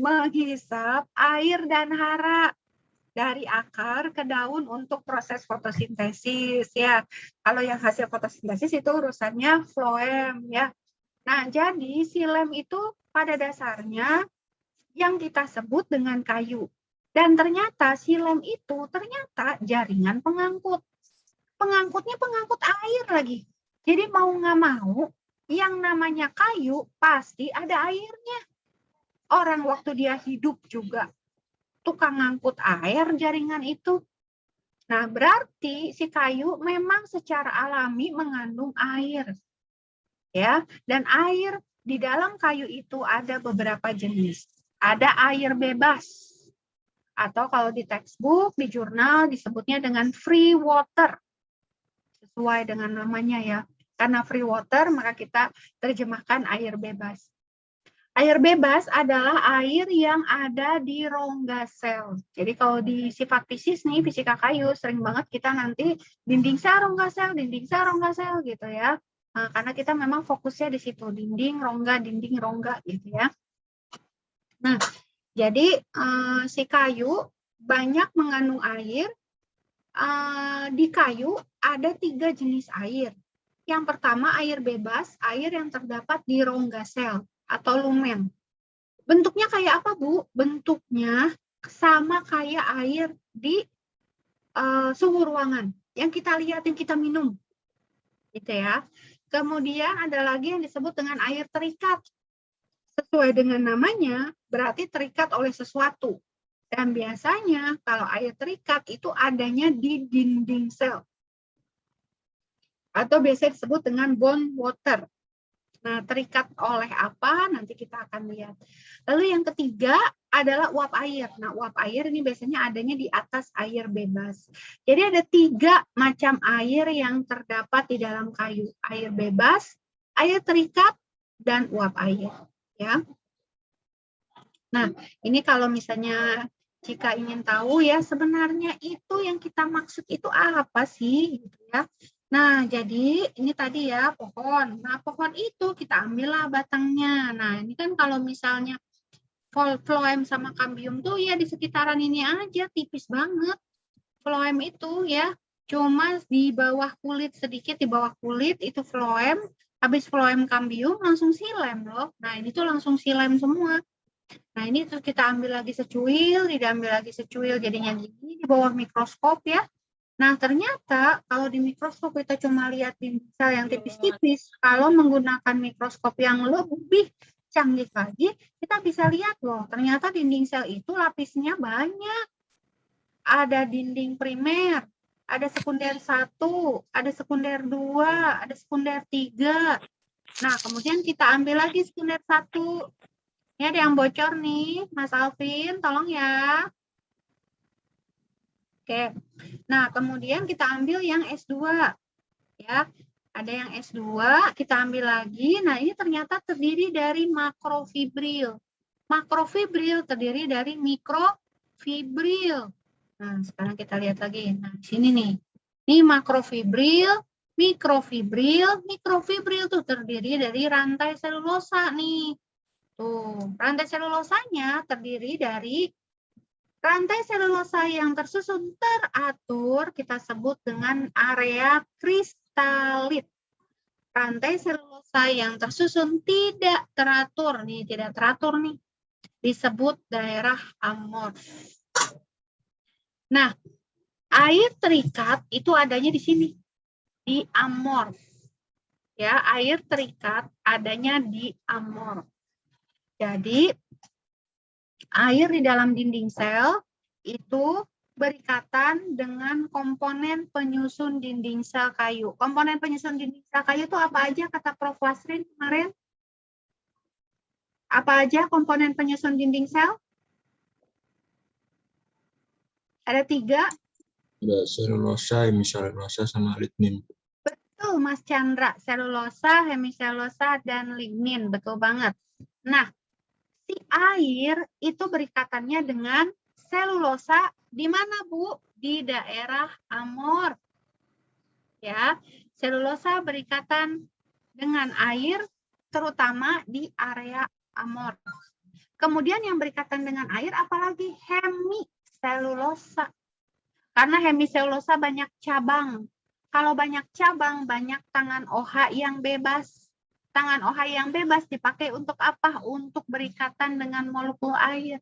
Speaker 1: menghisap air dan hara dari akar ke daun untuk proses fotosintesis ya. Kalau yang hasil fotosintesis itu urusannya floem ya. Nah, jadi silem itu pada dasarnya yang kita sebut dengan kayu. Dan ternyata silem itu ternyata jaringan pengangkut. Pengangkutnya pengangkut air lagi. Jadi mau nggak mau, yang namanya kayu pasti ada airnya. Orang waktu dia hidup juga tukang ngangkut air jaringan itu. Nah, berarti si kayu memang secara alami mengandung air. Ya, dan air di dalam kayu itu ada beberapa jenis. Ada air bebas. Atau kalau di textbook, di jurnal disebutnya dengan free water. Sesuai dengan namanya ya. Karena free water, maka kita terjemahkan air bebas. Air bebas adalah air yang ada di rongga sel. Jadi kalau di sifat fisis nih, fisika kayu, sering banget kita nanti dinding sel, rongga sel gitu ya. Nah, karena kita memang fokusnya di situ, dinding, rongga gitu ya. Nah, jadi si kayu banyak mengandung air. Di kayu ada 3 jenis air. Yang pertama air bebas, air yang terdapat di rongga sel atau lumen. Bentuknya kayak apa, Bu? Bentuknya sama kayak air di suhu ruangan. Yang kita lihat, yang kita minum. Gitu ya. Kemudian ada lagi yang disebut dengan air terikat. Sesuai dengan namanya, berarti terikat oleh sesuatu. Dan biasanya kalau air terikat itu adanya di dinding sel. Atau biasa disebut dengan bond water. Nah, terikat oleh apa? Nanti kita akan lihat. Lalu yang ketiga adalah uap air. Nah, uap air ini biasanya adanya di atas air bebas. Jadi ada 3 macam air yang terdapat di dalam kayu. Air bebas, air terikat, dan uap air. Ya. Nah, ini kalau misalnya jika ingin tahu ya sebenarnya itu yang kita maksud itu apa sih? Gitu ya. Nah, jadi ini tadi ya pohon. Nah, pohon itu kita ambillah batangnya. Nah, ini kan kalau misalnya floem sama kambium tuh ya di sekitaran ini aja tipis banget. Floem itu ya cuma di bawah kulit sedikit, di bawah kulit itu floem. Habis floem kambium langsung silem loh. Nah, ini tuh langsung silem semua. Nah, ini terus kita ambil lagi secuil, diambil lagi secuil jadinya gini di bawah mikroskop ya. Nah, ternyata kalau di mikroskop kita cuma lihat di sel yang tipis-tipis, kalau menggunakan mikroskop yang lebih canggih lagi, kita bisa lihat loh, ternyata dinding sel itu lapisnya banyak. Ada dinding primer, ada sekunder 1, ada sekunder 2, ada sekunder 3. Nah, kemudian kita ambil lagi sekunder 1. Ini ada yang bocor nih, Mas Alvin, tolong ya. Oke. Nah, kemudian kita ambil yang S2. Ya, ada yang S2, kita ambil lagi. Nah, ini ternyata terdiri dari makrofibril. Makrofibril terdiri dari mikrofibril. Nah, sekarang kita lihat lagi. Nah, di sini nih. Ini makrofibril, mikrofibril. Mikrofibril tuh terdiri dari rantai selulosa nih. Tuh, rantai selulosanya terdiri dari rantai selulosa yang tersusun teratur, kita sebut dengan area kristalit. Rantai selulosa yang tersusun tidak teratur nih, disebut daerah amorf. Nah, air terikat itu adanya di sini, di amorf. Ya, air terikat adanya di amorf. Jadi, air di dalam dinding sel itu berikatan dengan komponen penyusun dinding sel kayu. Komponen penyusun dinding sel kayu itu apa aja kata Prof. Wasrin kemarin? Apa aja komponen penyusun dinding sel? Ada 3.
Speaker 6: Ada selulosa, hemiselulosa, sama lignin.
Speaker 1: Betul, Mas Chandra. Selulosa, hemiselulosa, dan lignin. Betul banget. Nah, si air itu berikatannya dengan selulosa di mana, Bu? Di daerah amorf. Ya, selulosa berikatan dengan air terutama di area amorf. Kemudian yang berikatan dengan air apalagi? Hemiselulosa. Karena hemiselulosa banyak cabang. Kalau banyak cabang, banyak tangan OH yang bebas. Tangan OH yang bebas dipakai untuk apa? Untuk berikatan dengan molekul air.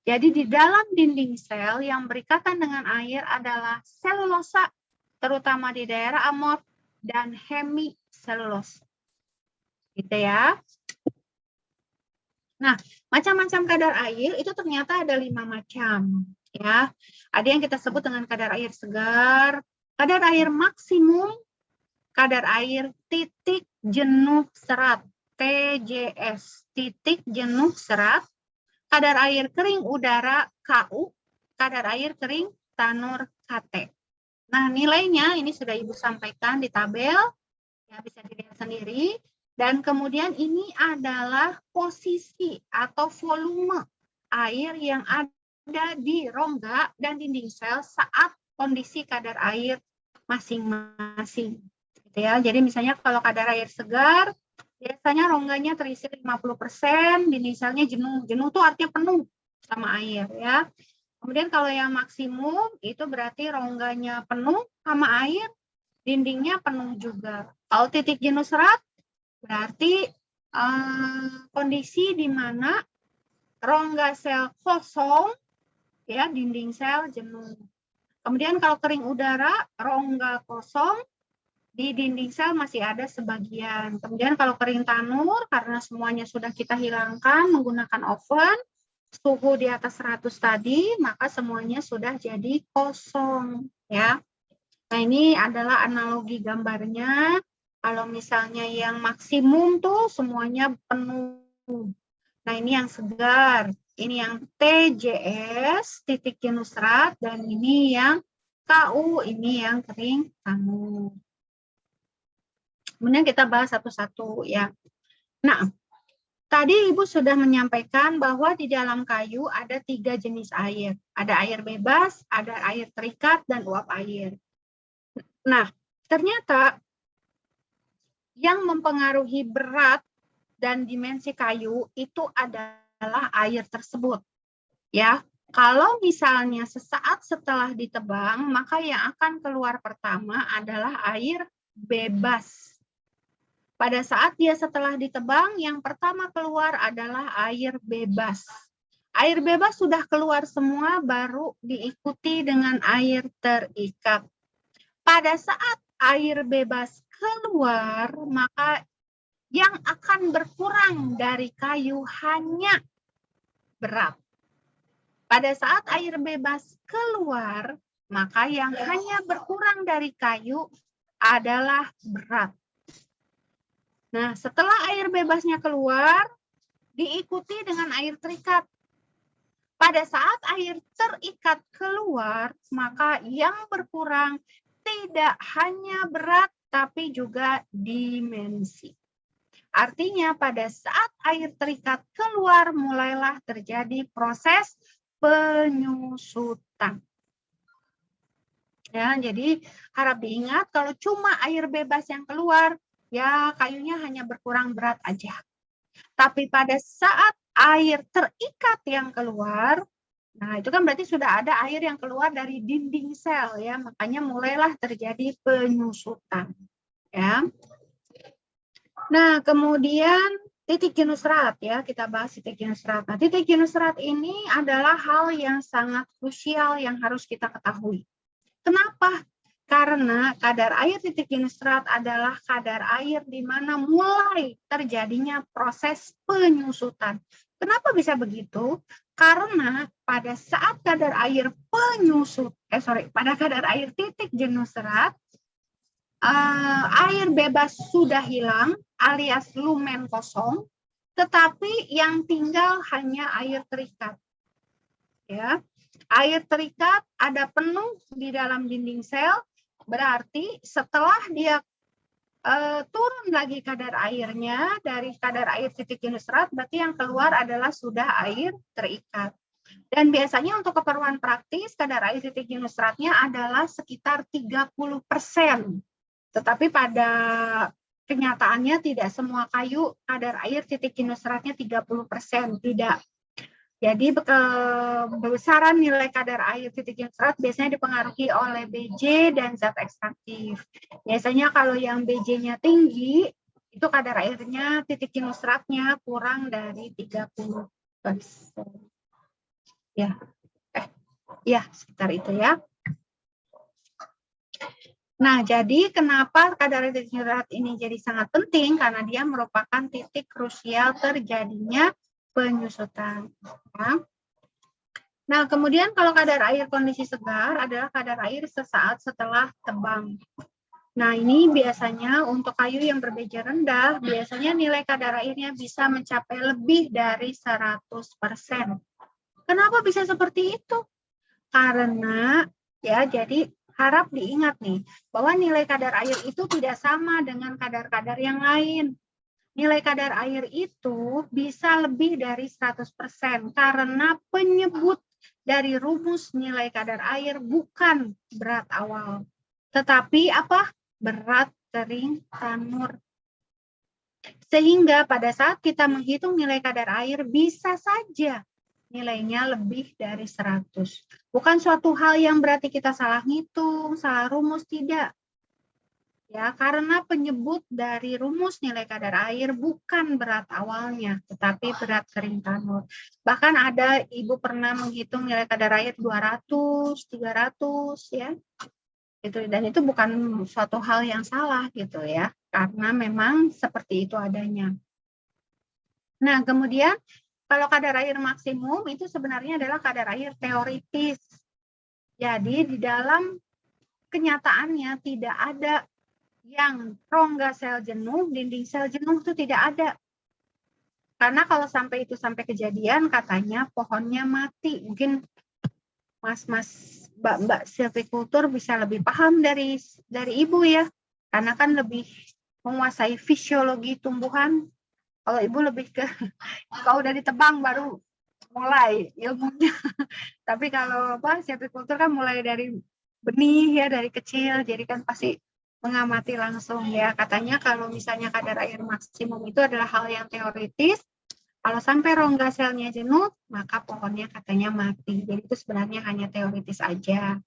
Speaker 1: Jadi di dalam dinding sel yang berikatan dengan air adalah selulosa, terutama di daerah amorf, dan hemiselulosa. Gitu ya. Nah, macam-macam kadar air itu ternyata ada 5 macam. Ya, ada yang kita sebut dengan kadar air segar, kadar air maksimum, kadar air titik jenuh serat, TJS, titik jenuh serat, kadar air kering udara, KU, kadar air kering tanur, KT. Nah, nilainya ini sudah Ibu sampaikan di tabel, ya bisa dilihat sendiri. Dan kemudian ini adalah posisi atau volume air yang ada di rongga dan dinding sel saat kondisi kadar air masing-masing. Gitu ya. Jadi misalnya kalau kadar air segar, biasanya rongganya terisi 50%, dinding selnya jenuh. Jenuh itu artinya penuh sama air ya. Kemudian kalau yang maksimum itu berarti rongganya penuh sama air, dindingnya penuh juga. Kalau titik jenuh serat berarti kondisi di mana rongga sel kosong, ya dinding sel jenuh. Kemudian kalau kering udara, rongga kosong, di dinding sel masih ada sebagian. Kemudian kalau kering tanur, karena semuanya sudah kita hilangkan menggunakan oven, suhu di atas 100 tadi, maka semuanya sudah jadi kosong. Ya. Nah ini adalah analogi gambarnya. Kalau misalnya yang maksimum tuh semuanya penuh. Nah ini yang segar, ini yang TJS, titik jenuh serat, dan ini yang KU, ini yang kering tanur. Kemudian kita bahas satu-satu ya. Nah, tadi Ibu sudah menyampaikan bahwa di dalam kayu ada 3 jenis air. Ada air bebas, ada air terikat, dan uap air. Nah, ternyata yang mempengaruhi berat dan dimensi kayu itu adalah air tersebut. Ya, kalau misalnya sesaat setelah ditebang, maka yang akan keluar pertama adalah air bebas. Pada saat dia setelah ditebang, yang pertama keluar adalah air bebas. Air bebas sudah keluar semua, baru diikuti dengan air terikat. Pada saat air bebas keluar, maka yang akan berkurang dari kayu hanya berat. Pada saat air bebas keluar, maka yang hanya berkurang dari kayu adalah berat. Nah, setelah air bebasnya keluar, diikuti dengan air terikat. Pada saat air terikat keluar, maka yang berkurang tidak hanya berat, tapi juga dimensi. Artinya pada saat air terikat keluar, mulailah terjadi proses penyusutan. Ya, jadi harap diingat kalau cuma air bebas yang keluar, ya kayunya hanya berkurang berat aja. Tapi pada saat air terikat yang keluar, nah itu kan berarti sudah ada air yang keluar dari dinding sel ya, makanya mulailah terjadi penyusutan. Ya. Nah, kemudian titik jenuh serat ya, kita bahas titik jenuh serat. Nah, titik jenuh serat ini adalah hal yang sangat krusial yang harus kita ketahui. Kenapa? Karena kadar air titik jenuh serat adalah kadar air di mana mulai terjadinya proses penyusutan. Kenapa bisa begitu? Karena pada saat kadar air pada kadar air titik jenuh serat, air bebas sudah hilang alias lumen kosong, tetapi yang tinggal hanya air terikat. Ya. Air terikat ada penuh di dalam dinding sel, berarti setelah dia turun lagi kadar airnya dari kadar air titik jenuh serat, berarti yang keluar adalah sudah air terikat. Dan biasanya untuk keperluan praktis, kadar air titik jenuh seratnya adalah sekitar 30%. Tetapi pada kenyataannya tidak semua kayu kadar air titik jenuh seratnya 30%, tidak. Jadi besaran nilai kadar air titik jenuh serat biasanya dipengaruhi oleh BJ dan zat ekstraktif. Biasanya kalau yang BJ-nya tinggi, itu kadar airnya titik jenuh seratnya kurang dari 30%. Ya, sekitar itu ya. Nah, jadi kenapa kadar titik jenuh serat ini jadi sangat penting? Karena dia merupakan titik krusial terjadinya penyusutan. Ya. Nah, kemudian kalau kadar air kondisi segar adalah kadar air sesaat setelah tebang. Nah, ini biasanya untuk kayu yang berBJ rendah, biasanya nilai kadar airnya bisa mencapai lebih dari 100%. Kenapa bisa seperti itu? Karena, ya, jadi harap diingat nih, bahwa nilai kadar air itu tidak sama dengan kadar-kadar yang lain. Nilai kadar air itu bisa lebih dari 100% karena penyebut dari rumus nilai kadar air bukan berat awal, tetapi apa? Berat kering tanur. Sehingga pada saat kita menghitung nilai kadar air bisa saja nilainya lebih dari 100. Bukan suatu hal yang berarti kita salah ngitung, salah rumus, tidak. Ya, karena penyebut dari rumus nilai kadar air bukan berat awalnya, tetapi berat kering tanur. Bahkan ada ibu pernah menghitung nilai kadar air 200, 300 ya. Dan itu bukan suatu hal yang salah gitu ya, karena memang seperti itu adanya. Nah, kemudian kalau kadar air maksimum itu sebenarnya adalah kadar air teoritis. Jadi di dalam kenyataannya tidak ada yang rongga sel jenuh, dinding sel jenuh itu tidak ada. Karena kalau sampai kejadian katanya pohonnya mati. Mungkin mas-mas, mbak-mbak silvikultur bisa lebih paham dari ibu ya. Karena kan lebih menguasai fisiologi tumbuhan. Kalau ibu lebih ke kalau udah ditebang baru mulai ilmunya. Tapi kalau silvikultur kan mulai dari benih ya, dari kecil, jadi kan pasti mengamati langsung ya. Katanya kalau misalnya kadar air maksimum itu adalah hal yang teoritis. Kalau sampai rongga selnya jenuh, maka pohonnya katanya mati. Jadi itu sebenarnya hanya teoritis aja.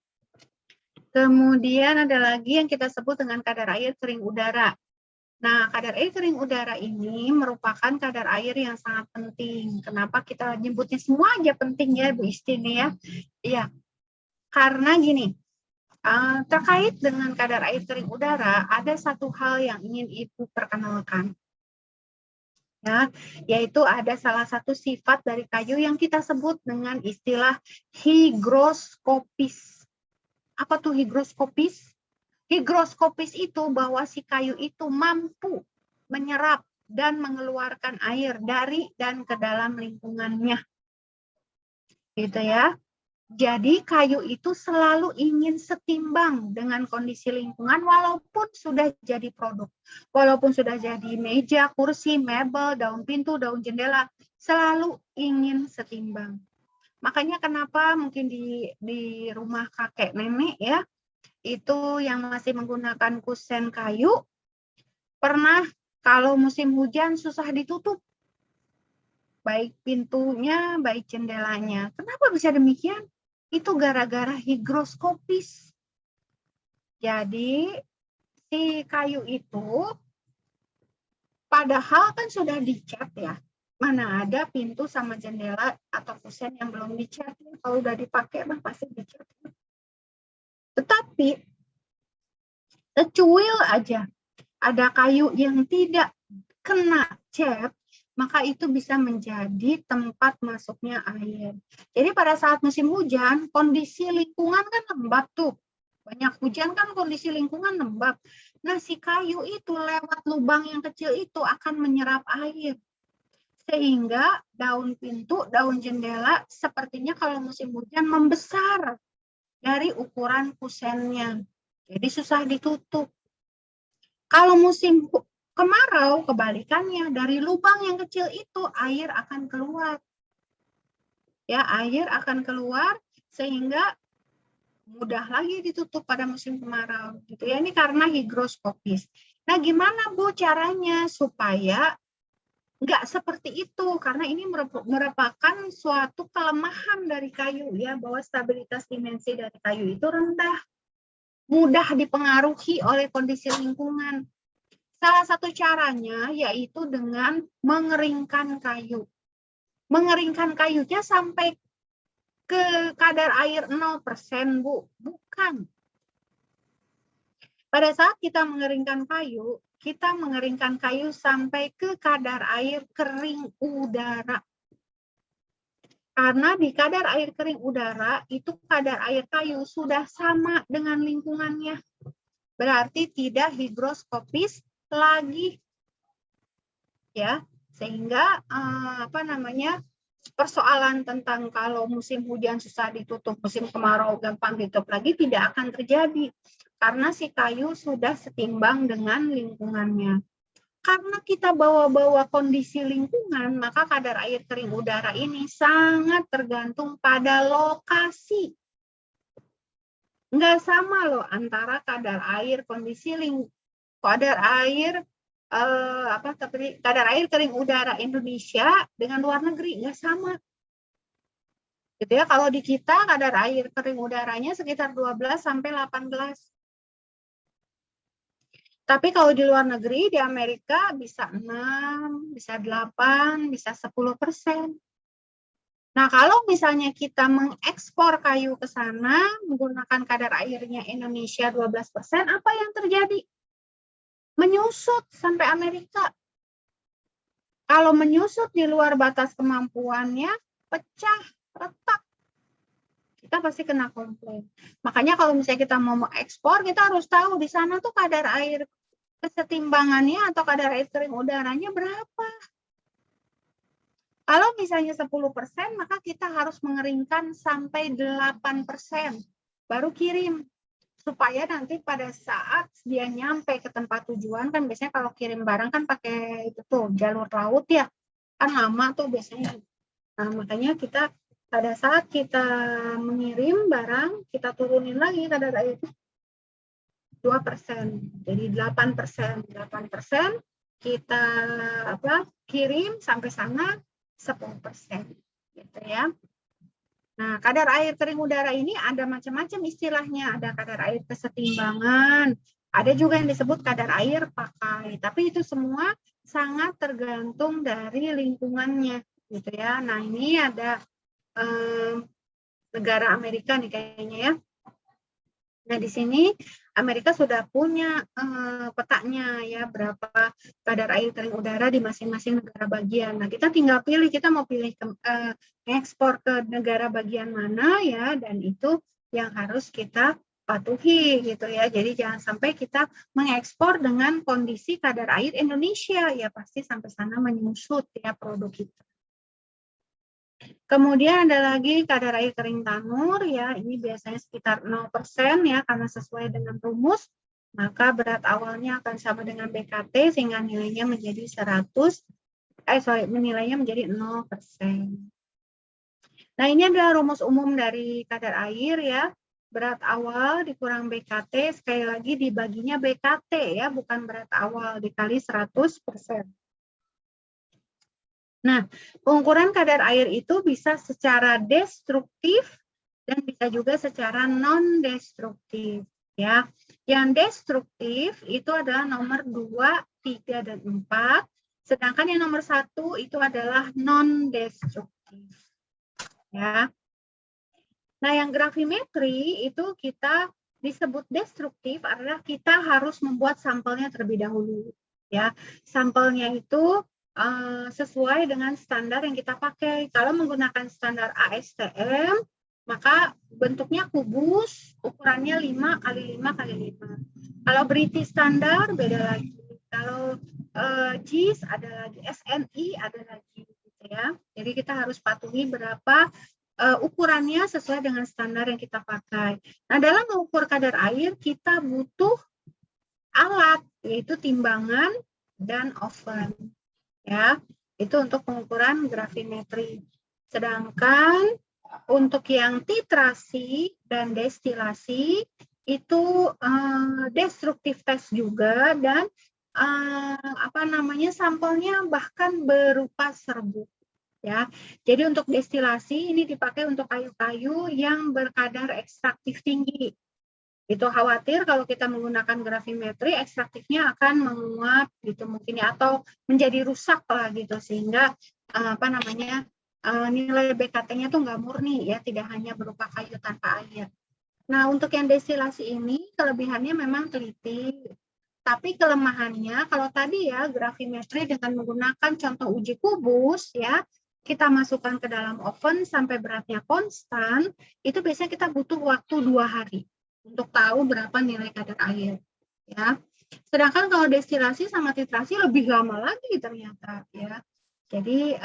Speaker 1: Kemudian ada lagi yang kita sebut dengan kadar air kering udara. Nah, kadar air kering udara ini merupakan kadar air yang sangat penting. Kenapa kita nyebutnya semua aja penting ya, Bu Istini ya? Iya, karena gini, terkait dengan kadar air kering udara, ada satu hal yang ingin Ibu perkenalkan. Ya, yaitu ada salah satu sifat dari kayu yang kita sebut dengan istilah higroskopis. Apa tuh higroskopis? Higroskopis itu bahwa si kayu itu mampu menyerap dan mengeluarkan air dari dan ke dalam lingkungannya. Gitu ya. Jadi kayu itu selalu ingin setimbang dengan kondisi lingkungan walaupun sudah jadi produk. Walaupun sudah jadi meja, kursi, mebel, daun pintu, daun jendela, selalu ingin setimbang. Makanya kenapa mungkin di rumah kakek nenek ya, itu yang masih menggunakan kusen kayu, pernah kalau musim hujan susah ditutup, baik pintunya, baik jendelanya. Kenapa bisa demikian? Itu gara-gara higroskopis. Jadi, si kayu itu, padahal kan sudah dicat ya, mana ada pintu sama jendela atau kusen yang belum dicat. Kalau udah dipakai, pasti dicat. Tetapi, secuil aja ada kayu yang tidak kena cat, maka itu bisa menjadi tempat masuknya air. Jadi pada saat musim hujan, kondisi lingkungan kan lembab tuh. Banyak hujan kan kondisi lingkungan lembab. Nah, si kayu itu lewat lubang yang kecil itu akan menyerap air. Sehingga daun pintu, daun jendela sepertinya kalau musim hujan membesar dari ukuran kusennya. Jadi susah ditutup. Kalau musim kemarau, kebalikannya, dari lubang yang kecil itu air akan keluar. Ya, air akan keluar sehingga mudah lagi ditutup pada musim kemarau. Gitu ya, ini karena higroskopis. Nah, gimana Bu caranya supaya nggak seperti itu? Karena ini merupakan suatu kelemahan dari kayu ya, bahwa stabilitas dimensi dari kayu itu rendah, mudah dipengaruhi oleh kondisi lingkungan. Salah satu caranya yaitu dengan mengeringkan kayu. Mengeringkan kayunya sampai ke kadar air 0%, Bu. Bukan. Pada saat kita mengeringkan kayu sampai ke kadar air kering udara. Karena di kadar air kering udara, itu kadar air kayu sudah sama dengan lingkungannya. Berarti tidak higroskopis lagi. Ya, sehingga persoalan tentang kalau musim hujan susah ditutup, musim kemarau gampang ditutup lagi tidak akan terjadi karena si kayu sudah setimbang dengan lingkungannya. Karena kita bawa-bawa kondisi lingkungan, maka kadar air kering udara ini sangat tergantung pada lokasi. Nggak sama loh antara kadar air kadar air kering udara Indonesia dengan luar negeri nggak sama. Gitu ya, kalau di kita kadar air kering udaranya sekitar 12 sampai 18. Tapi kalau di luar negeri, di Amerika bisa 6, bisa 8, bisa 10%. Nah, kalau misalnya kita mengekspor kayu ke sana menggunakan kadar airnya Indonesia 12%, apa yang terjadi? Menyusut sampai Amerika. Kalau menyusut di luar batas kemampuannya, pecah, retak. Kita pasti kena komplain. Makanya kalau misalnya kita mau ekspor, kita harus tahu di sana tuh kadar air kesetimbangannya atau kadar air kering udaranya berapa. Kalau misalnya 10%, maka kita harus mengeringkan sampai 8%. Baru kirim. Supaya nanti pada saat dia nyampe ke tempat tujuan, kan biasanya kalau kirim barang kan pakai itu tuh jalur laut ya, kan lama tuh biasanya. Nah, makanya kita pada saat kita mengirim barang, kita turunin lagi kadar air 2%, jadi 8%. 8% kita kirim sampai sana 10%, gitu ya. Nah, kadar air kering udara ini ada macam-macam istilahnya. Ada kadar air kesetimbangan, ada juga yang disebut kadar air pakai. Tapi itu semua sangat tergantung dari lingkungannya, gitu ya. Nah, ini ada negara Amerika nih kayaknya ya. Nah, di sini Amerika sudah punya petanya ya, berapa kadar air kering udara di masing-masing negara bagian. Nah, kita tinggal pilih, kita mau pilih ekspor ke negara bagian mana ya, dan itu yang harus kita patuhi gitu ya. Jadi jangan sampai kita mengekspor dengan kondisi kadar air Indonesia, ya pasti sampai sana menyusut ya produk kita. Kemudian ada lagi kadar air kering tanur ya, ini biasanya sekitar 0% ya, karena sesuai dengan rumus, maka berat awalnya akan sama dengan BKT sehingga nilainya menjadi nilainya menjadi 0%. Nah, ini adalah rumus umum dari kadar air ya. berat awal dikurang BKT, sekali lagi dibaginya BKT ya, bukan berat awal, dikali 100%. Nah, pengukuran kadar air itu bisa secara destruktif dan bisa juga secara non-destruktif. Ya. Yang destruktif itu adalah nomor 2, 3, dan 4, sedangkan yang nomor 1 itu adalah non-destruktif. Ya. Nah, yang gravimetri itu kita disebut destruktif adalah kita harus membuat sampelnya terlebih dahulu. Ya, sampelnya itu sesuai dengan standar yang kita pakai. Kalau menggunakan standar ASTM, maka bentuknya kubus, ukurannya 5 kali 5 kali 5. Kalau British standar beda lagi. Kalau JIS ada lagi, SNI ada lagi, gitu ya. Jadi kita harus patuhi berapa ukurannya sesuai dengan standar yang kita pakai. Nah, dalam mengukur kadar air kita butuh alat, yaitu timbangan dan oven. Ya, itu untuk pengukuran gravimetri. Sedangkan untuk yang titrasi dan destilasi itu destruktif test juga dan sampelnya bahkan berupa serbuk. Ya, jadi untuk destilasi ini dipakai untuk kayu-kayu yang berkadar ekstraktif tinggi. Itu khawatir kalau kita menggunakan gravimetri ekstraktifnya akan menguap gitu mungkin ya, atau menjadi rusak lah gitu, sehingga nilai BKT-nya tuh nggak murni ya, tidak hanya berupa kayu tanpa air. Nah, untuk yang destilasi ini kelebihannya memang teliti. Tapi kelemahannya kalau tadi ya gravimetri dengan menggunakan contoh uji kubus ya, kita masukkan ke dalam oven sampai beratnya konstan, itu biasanya kita butuh waktu 2 hari untuk tahu berapa nilai kadar air. Ya. Sedangkan kalau destilasi sama titrasi lebih lama lagi ternyata. Ya. Jadi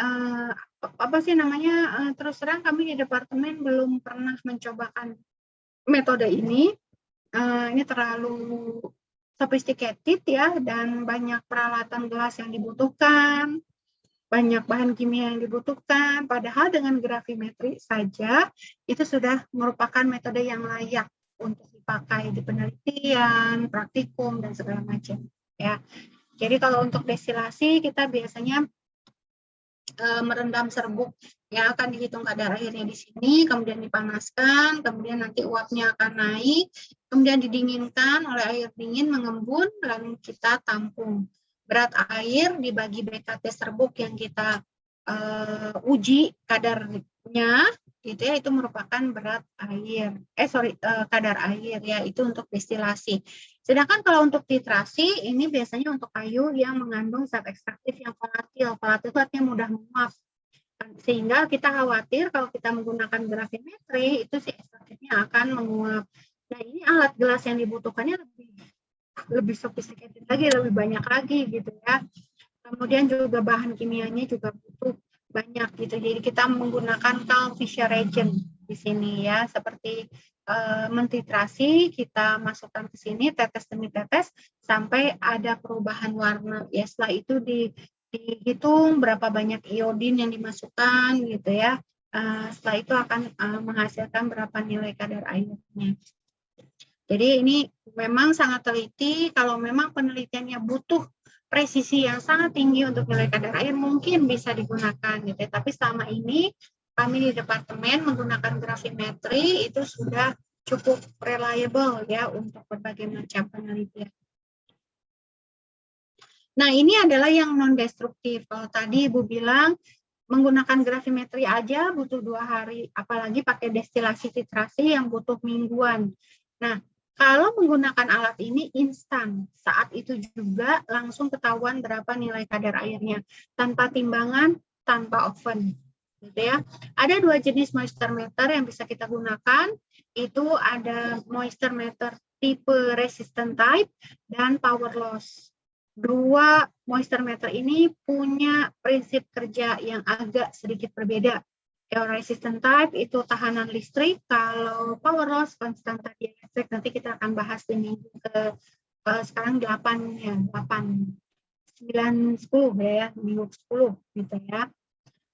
Speaker 1: terus terang kami di departemen belum pernah mencobakan metode ini. Ini terlalu sophisticated ya, dan banyak peralatan gelas yang dibutuhkan, banyak bahan kimia yang dibutuhkan, padahal dengan gravimetri saja itu sudah merupakan metode yang layak untuk dipakai di penelitian, praktikum, dan segala macam. Ya. Jadi kalau untuk destilasi kita biasanya merendam serbuk yang akan dihitung kadar airnya di sini, kemudian dipanaskan, kemudian nanti uapnya akan naik, kemudian didinginkan oleh air dingin mengembun, lalu kita tampung. Berat air dibagi BKT serbuk yang kita uji kadarnya, gitu ya, itu merupakan berat air. Kadar air ya, itu untuk destilasi. Sedangkan kalau untuk titrasi, ini biasanya untuk kayu yang mengandung zat ekstraktif yang volatil. Volatil itu artinya mudah menguap. Sehingga kita khawatir kalau kita menggunakan gravimetri, itu si ekstraktifnya akan menguap. Nah, ini alat gelas yang dibutuhkannya lebih sophisticated lagi, lebih banyak lagi gitu ya. Kemudian juga bahan kimianya juga butuh banyak gitu. Jadi kita menggunakan Carl Fisher reagent di sini ya, seperti mentitrasi, kita masukkan ke sini tetes demi tetes sampai ada perubahan warna. Ya, setelah itu dihitung berapa banyak iodin yang dimasukkan gitu ya. Setelah itu akan menghasilkan berapa nilai kadar airnya. Jadi ini memang sangat teliti. Kalau memang penelitiannya butuh presisi yang sangat tinggi untuk nilai kadar air, mungkin bisa digunakan gitu. Tapi selama ini kami di departemen menggunakan gravimetri itu sudah cukup reliable ya untuk berbagai macam penelitian. Nah, ini adalah yang non-destruktif. Kalau tadi Ibu bilang menggunakan gravimetri aja butuh 2 hari, apalagi pakai destilasi titrasi yang butuh mingguan. Nah, kalau menggunakan alat ini instan, saat itu juga langsung ketahuan berapa nilai kadar airnya, tanpa timbangan, tanpa oven. Gitu ya. Ada 2 jenis moisture meter yang bisa kita gunakan, itu ada moisture meter tipe resistant type dan power loss. 2 moisture meter ini punya prinsip kerja yang agak sedikit berbeda. Kalau resistant type itu tahanan listrik, kalau power loss konstan tadi listrik, nanti kita akan bahas di minggu ke sekarang 8 ya, 8 9 10 ya, minggu 10 gitu ya.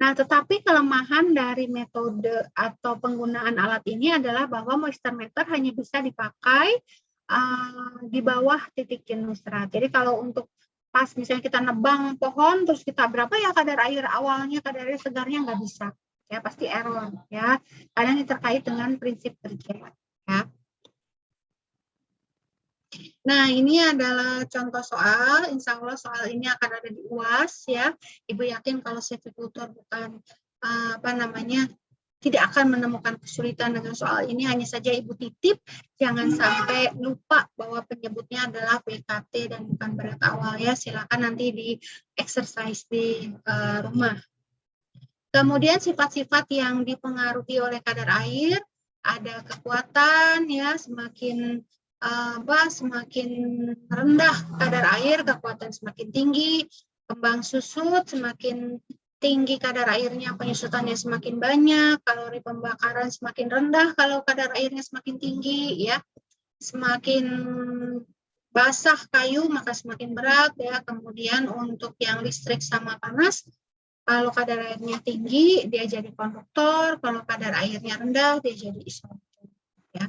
Speaker 1: Nah, tetapi kelemahan dari metode atau penggunaan alat ini adalah bahwa moisture meter hanya bisa dipakai di bawah titik jenuh serat. Jadi kalau untuk pas misalnya kita nebang pohon, terus kita berapa ya kadar air awalnya, kadar air segarnya, nggak bisa. Ya, pasti error. Ya, karena ini terkait dengan prinsip kerja. Ya. Nah, ini adalah contoh soal. Insya Allah soal ini akan ada di UAS ya. Ibu yakin kalau silvicultur bukan tidak akan menemukan kesulitan dengan soal ini. Hanya saja Ibu titip jangan sampai lupa bahwa penyebutnya adalah PKT dan bukan berat awal ya. Silakan nanti di exercise di rumah. Kemudian sifat-sifat yang dipengaruhi oleh kadar air, ada kekuatan ya, semakin rendah kadar air, kekuatan semakin tinggi, kembang susut semakin tinggi kadar airnya, penyusutannya semakin banyak, kalori pembakaran semakin rendah kalau kadar airnya semakin tinggi ya, semakin basah kayu maka semakin berat ya. Kemudian untuk yang listrik sama panas, kalau kadar airnya tinggi dia jadi konduktor, kalau kadar airnya rendah dia jadi isolator ya.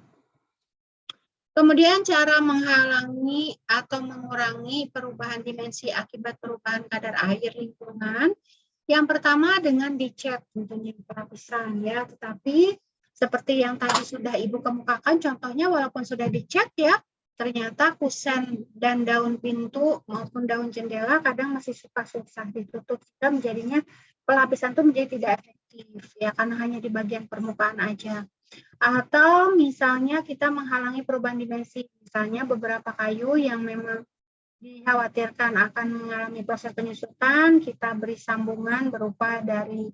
Speaker 1: Kemudian cara menghalangi atau mengurangi perubahan dimensi akibat perubahan kadar air lingkungan. Yang pertama dengan dicat tentunya pelapisan ya, tetapi seperti yang tadi sudah Ibu kemukakan contohnya walaupun sudah dicat ya, ternyata kusen dan daun pintu maupun daun jendela kadang masih suka susah ditutup, sehingga menjadinya pelapisan itu menjadi tidak efektif ya, karena hanya di bagian permukaan aja. Atau misalnya kita menghalangi perubahan dimensi, misalnya beberapa kayu yang memang dikhawatirkan akan mengalami proses penyusutan, kita beri sambungan berupa dari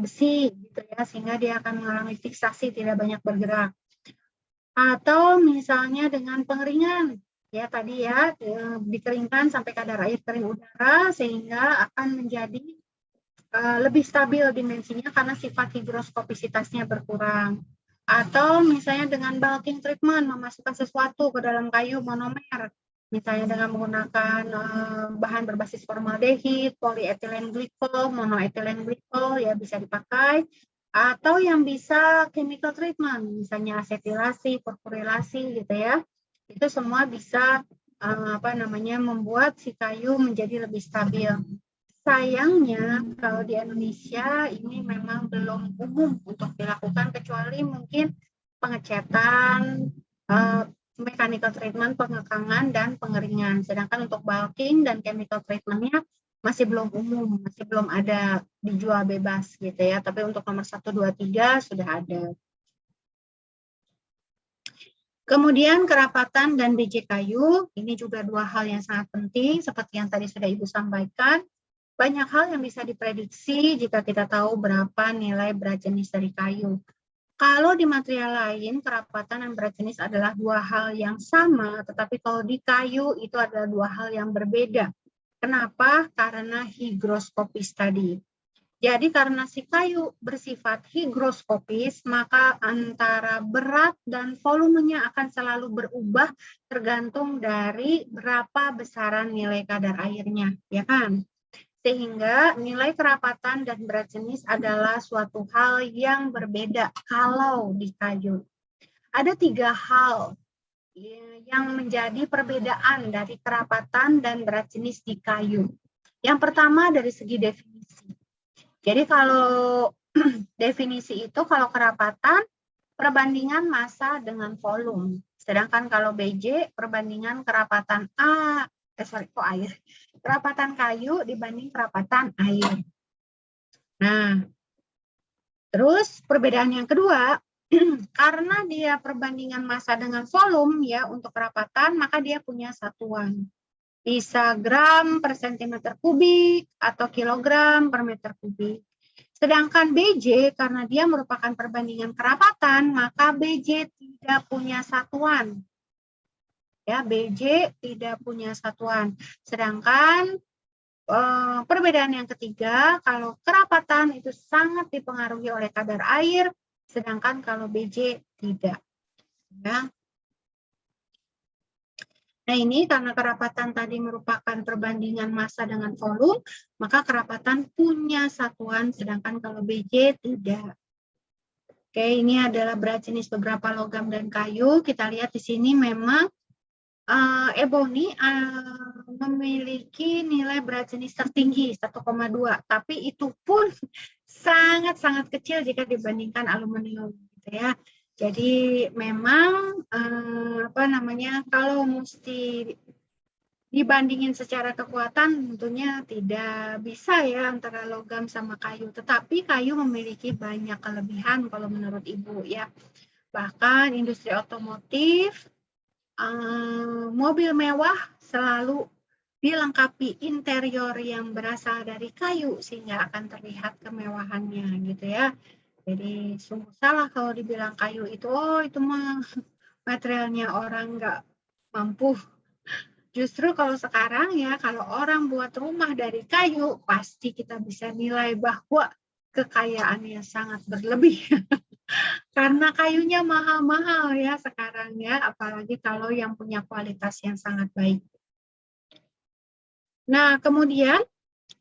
Speaker 1: besi gitu ya, sehingga dia akan mengalami fiksasi, tidak banyak bergerak. Atau misalnya dengan pengeringan, ya tadi ya, dikeringkan sampai kadar air kering udara, sehingga akan menjadi lebih stabil dimensinya karena sifat higroskopisitasnya berkurang. Atau misalnya dengan bulking treatment, memasukkan sesuatu ke dalam kayu monomer, misalnya dengan menggunakan bahan berbasis formaldehid, polyethylene glycol, monoethylene glycol ya bisa dipakai, atau yang bisa chemical treatment, misalnya asetilasi, purpurilasi gitu ya. Itu semua bisa membuat si kayu menjadi lebih stabil. Sayangnya kalau di Indonesia ini memang belum umum untuk dilakukan kecuali mungkin pengecatan, mechanical treatment, pengekangan, dan pengeringan. Sedangkan untuk bulking dan chemical treatment-nya masih belum umum, masih belum ada dijual bebas gitu ya. Tapi untuk nomor 1, 2, 3 sudah ada. Kemudian kerapatan dan biji kayu, ini juga dua hal yang sangat penting seperti yang tadi sudah Ibu sampaikan. Banyak hal yang bisa diprediksi jika kita tahu berapa nilai berat jenis dari kayu. Kalau di material lain, kerapatan dan berat jenis adalah dua hal yang sama, tetapi kalau di kayu itu adalah dua hal yang berbeda. Kenapa? Karena higroskopis tadi. Jadi karena si kayu bersifat higroskopis, maka antara berat dan volumenya akan selalu berubah tergantung dari berapa besaran nilai kadar airnya, ya kan? Sehingga nilai kerapatan dan berat jenis adalah suatu hal yang berbeda kalau di kayu. Ada 3 hal yang menjadi perbedaan dari kerapatan dan berat jenis di kayu. Yang pertama dari segi definisi. Jadi kalau definisi itu kalau kerapatan perbandingan massa dengan volume. Sedangkan kalau BJ perbandingan kerapatan kerapatan kayu dibanding kerapatan air. Nah, terus perbedaan yang kedua, karena dia perbandingan massa dengan volume ya untuk kerapatan, maka dia punya satuan. Bisa gram per sentimeter kubik atau kilogram per meter kubik. Sedangkan BJ karena dia merupakan perbandingan kerapatan, maka BJ tidak punya satuan. Ya, BJ tidak punya satuan. Sedangkan perbedaan yang ketiga, kalau kerapatan itu sangat dipengaruhi oleh kadar air, sedangkan kalau BJ tidak. Ya. Nah, ini karena kerapatan tadi merupakan perbandingan massa dengan volume, maka kerapatan punya satuan, sedangkan kalau BJ tidak. Oke, ini adalah berat jenis beberapa logam dan kayu. Kita lihat di sini memang ebony memiliki nilai berat jenis tertinggi 1,2, tapi itu pun sangat-sangat kecil jika dibandingkan aluminium, gitu ya. Jadi memang kalau mesti dibandingin secara kekuatan tentunya tidak bisa ya antara logam sama kayu. Tetapi kayu memiliki banyak kelebihan kalau menurut Ibu ya. Bahkan industri otomotif, mobil mewah selalu dilengkapi interior yang berasal dari kayu sehingga akan terlihat kemewahannya gitu ya. Jadi sungguh salah kalau dibilang kayu itu, itu mah materialnya orang nggak mampu. Justru kalau sekarang ya, kalau orang buat rumah dari kayu, pasti kita bisa nilai bahwa kekayaannya sangat berlebih. Karena kayunya mahal-mahal ya sekarang ya, apalagi kalau yang punya kualitas yang sangat baik. Nah, kemudian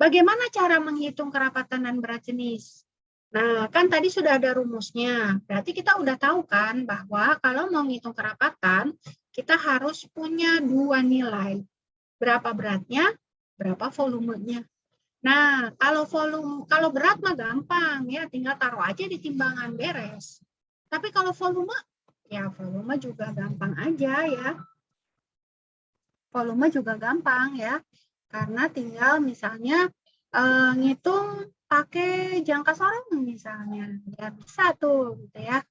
Speaker 1: bagaimana cara menghitung kerapatan dan berat jenis? Nah, kan tadi sudah ada rumusnya. Berarti kita udah tahu kan bahwa kalau mau ngitung kerapatan, kita harus punya dua nilai. Berapa beratnya, berapa volumenya. Nah, kalau berat mah gampang ya, tinggal taruh aja di timbangan beres. Tapi kalau volume, ya volume juga gampang aja ya. Volume juga gampang ya, karena tinggal misalnya ngitung pakai jangka sorong misalnya, ya bisa tuh gitu ya.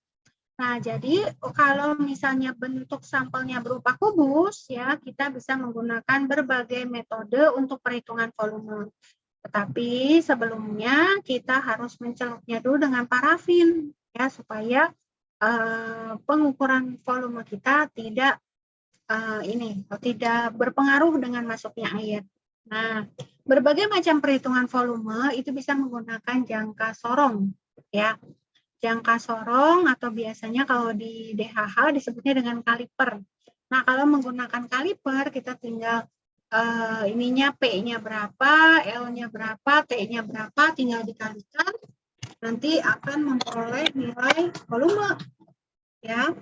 Speaker 1: Nah, jadi kalau misalnya bentuk sampelnya berupa kubus ya, kita bisa menggunakan berbagai metode untuk perhitungan volume. Tetapi sebelumnya kita harus mencelupnya dulu dengan parafin ya supaya pengukuran volume kita tidak berpengaruh dengan masuknya air. Nah, berbagai macam perhitungan volume itu bisa menggunakan jangka sorong ya. Jangka sorong atau biasanya kalau di DHH disebutnya dengan kaliper. Nah, kalau menggunakan kaliper kita tinggal P-nya berapa, L-nya berapa, T-nya berapa, tinggal dikalikan, nanti akan memperoleh nilai volume ya.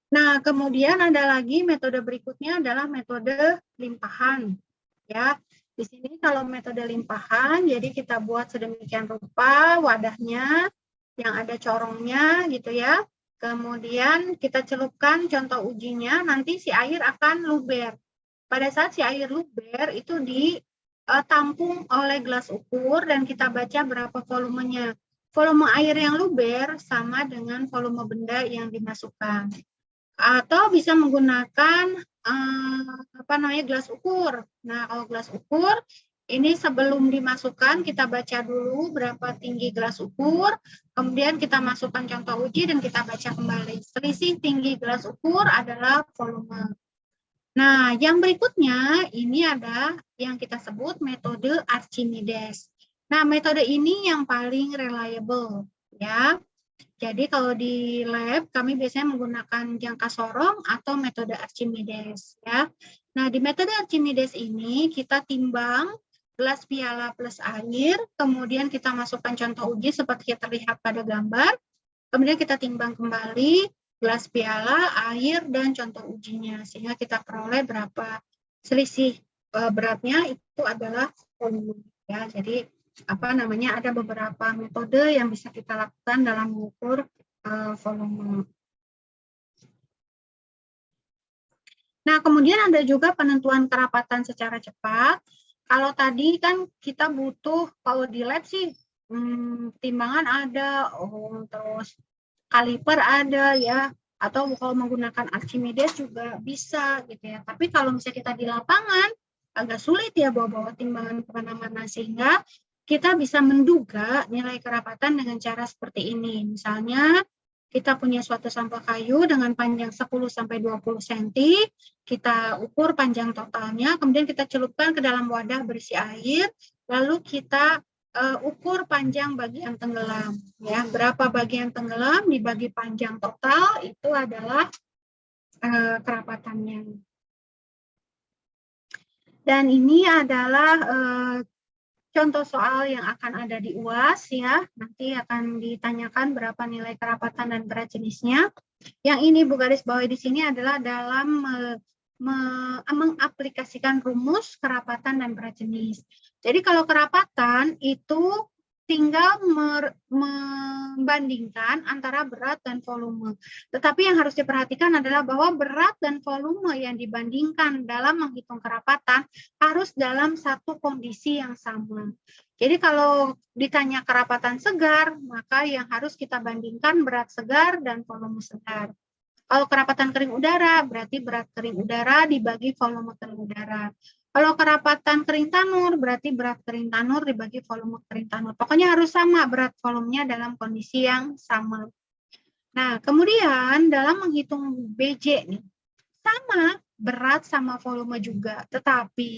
Speaker 1: Nah, kemudian ada lagi metode berikutnya adalah metode limpahan. Ya, di sini kalau metode limpahan, jadi kita buat sedemikian rupa wadahnya yang ada corongnya gitu ya. Kemudian kita celupkan contoh ujinya, nanti si air akan luber. Pada saat si air luber itu ditampung oleh gelas ukur dan kita baca berapa volumenya. Volume air yang luber sama dengan volume benda yang dimasukkan. Atau bisa menggunakan gelas ukur. Nah, kalau gelas ukur ini sebelum dimasukkan kita baca dulu berapa tinggi gelas ukur, kemudian kita masukkan contoh uji dan kita baca kembali. Selisih tinggi gelas ukur adalah volume. Nah, yang berikutnya ini ada yang kita sebut metode Archimedes. Nah, metode ini yang paling reliable ya. Jadi kalau di lab kami biasanya menggunakan jangka sorong atau metode Archimedes ya. Nah, di metode Archimedes ini kita timbang gelas piala plus air, kemudian kita masukkan contoh uji seperti yang terlihat pada gambar. Kemudian kita timbang kembali gelas piala, air dan contoh ujinya sehingga kita peroleh berapa selisih beratnya itu adalah volume ya. Jadi ada beberapa metode yang bisa kita lakukan dalam mengukur volume. Nah, kemudian ada juga penentuan kerapatan secara cepat. Kalau tadi kan kita butuh, kalau di lab sih timbangan ada, terus kaliper ada ya, atau kalau menggunakan Archimedes juga bisa gitu ya. Tapi kalau misalnya kita di lapangan agak sulit ya bawa-bawa timbangan kemana-mana sehingga kita bisa menduga nilai kerapatan dengan cara seperti ini. Misalnya kita punya suatu sampel kayu dengan panjang 10-20 cm, kita ukur panjang totalnya, kemudian kita celupkan ke dalam wadah berisi air, lalu kita ukur panjang bagian tenggelam. Ya, berapa bagian tenggelam dibagi panjang total itu adalah kerapatannya. Dan ini adalah contoh soal yang akan ada di UAS ya. Nanti akan ditanyakan berapa nilai kerapatan dan berat jenisnya. Yang ini Bu garis bawahi di sini adalah dalam mengaplikasikan rumus kerapatan dan berat jenis. Jadi kalau kerapatan itu tinggal membandingkan antara berat dan volume. Tetapi yang harus diperhatikan adalah bahwa berat dan volume yang dibandingkan dalam menghitung kerapatan harus dalam satu kondisi yang sama. Jadi kalau ditanya kerapatan segar, maka yang harus kita bandingkan berat segar dan volume segar. Kalau kerapatan kering udara, berarti berat kering udara dibagi volume kering udara. Kalau kerapatan kering tanur, berarti berat kering tanur dibagi volume kering tanur. Pokoknya harus sama berat volumenya dalam kondisi yang sama. Nah, kemudian dalam menghitung BJ nih, sama berat sama volume juga. Tetapi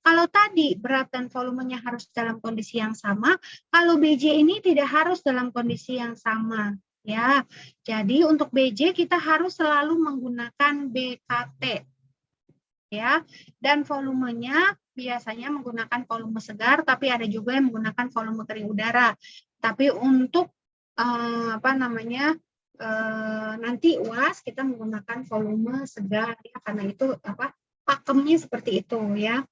Speaker 1: kalau tadi berat dan volumenya harus dalam kondisi yang sama, kalau BJ ini tidak harus dalam kondisi yang sama. Ya, jadi untuk BJ kita harus selalu menggunakan BKT. Ya, dan volumenya biasanya menggunakan volume segar, tapi ada juga yang menggunakan volume kering udara. Tapi untuk nanti UAS kita menggunakan volume segar ya, karena itu pakemnya seperti itu ya.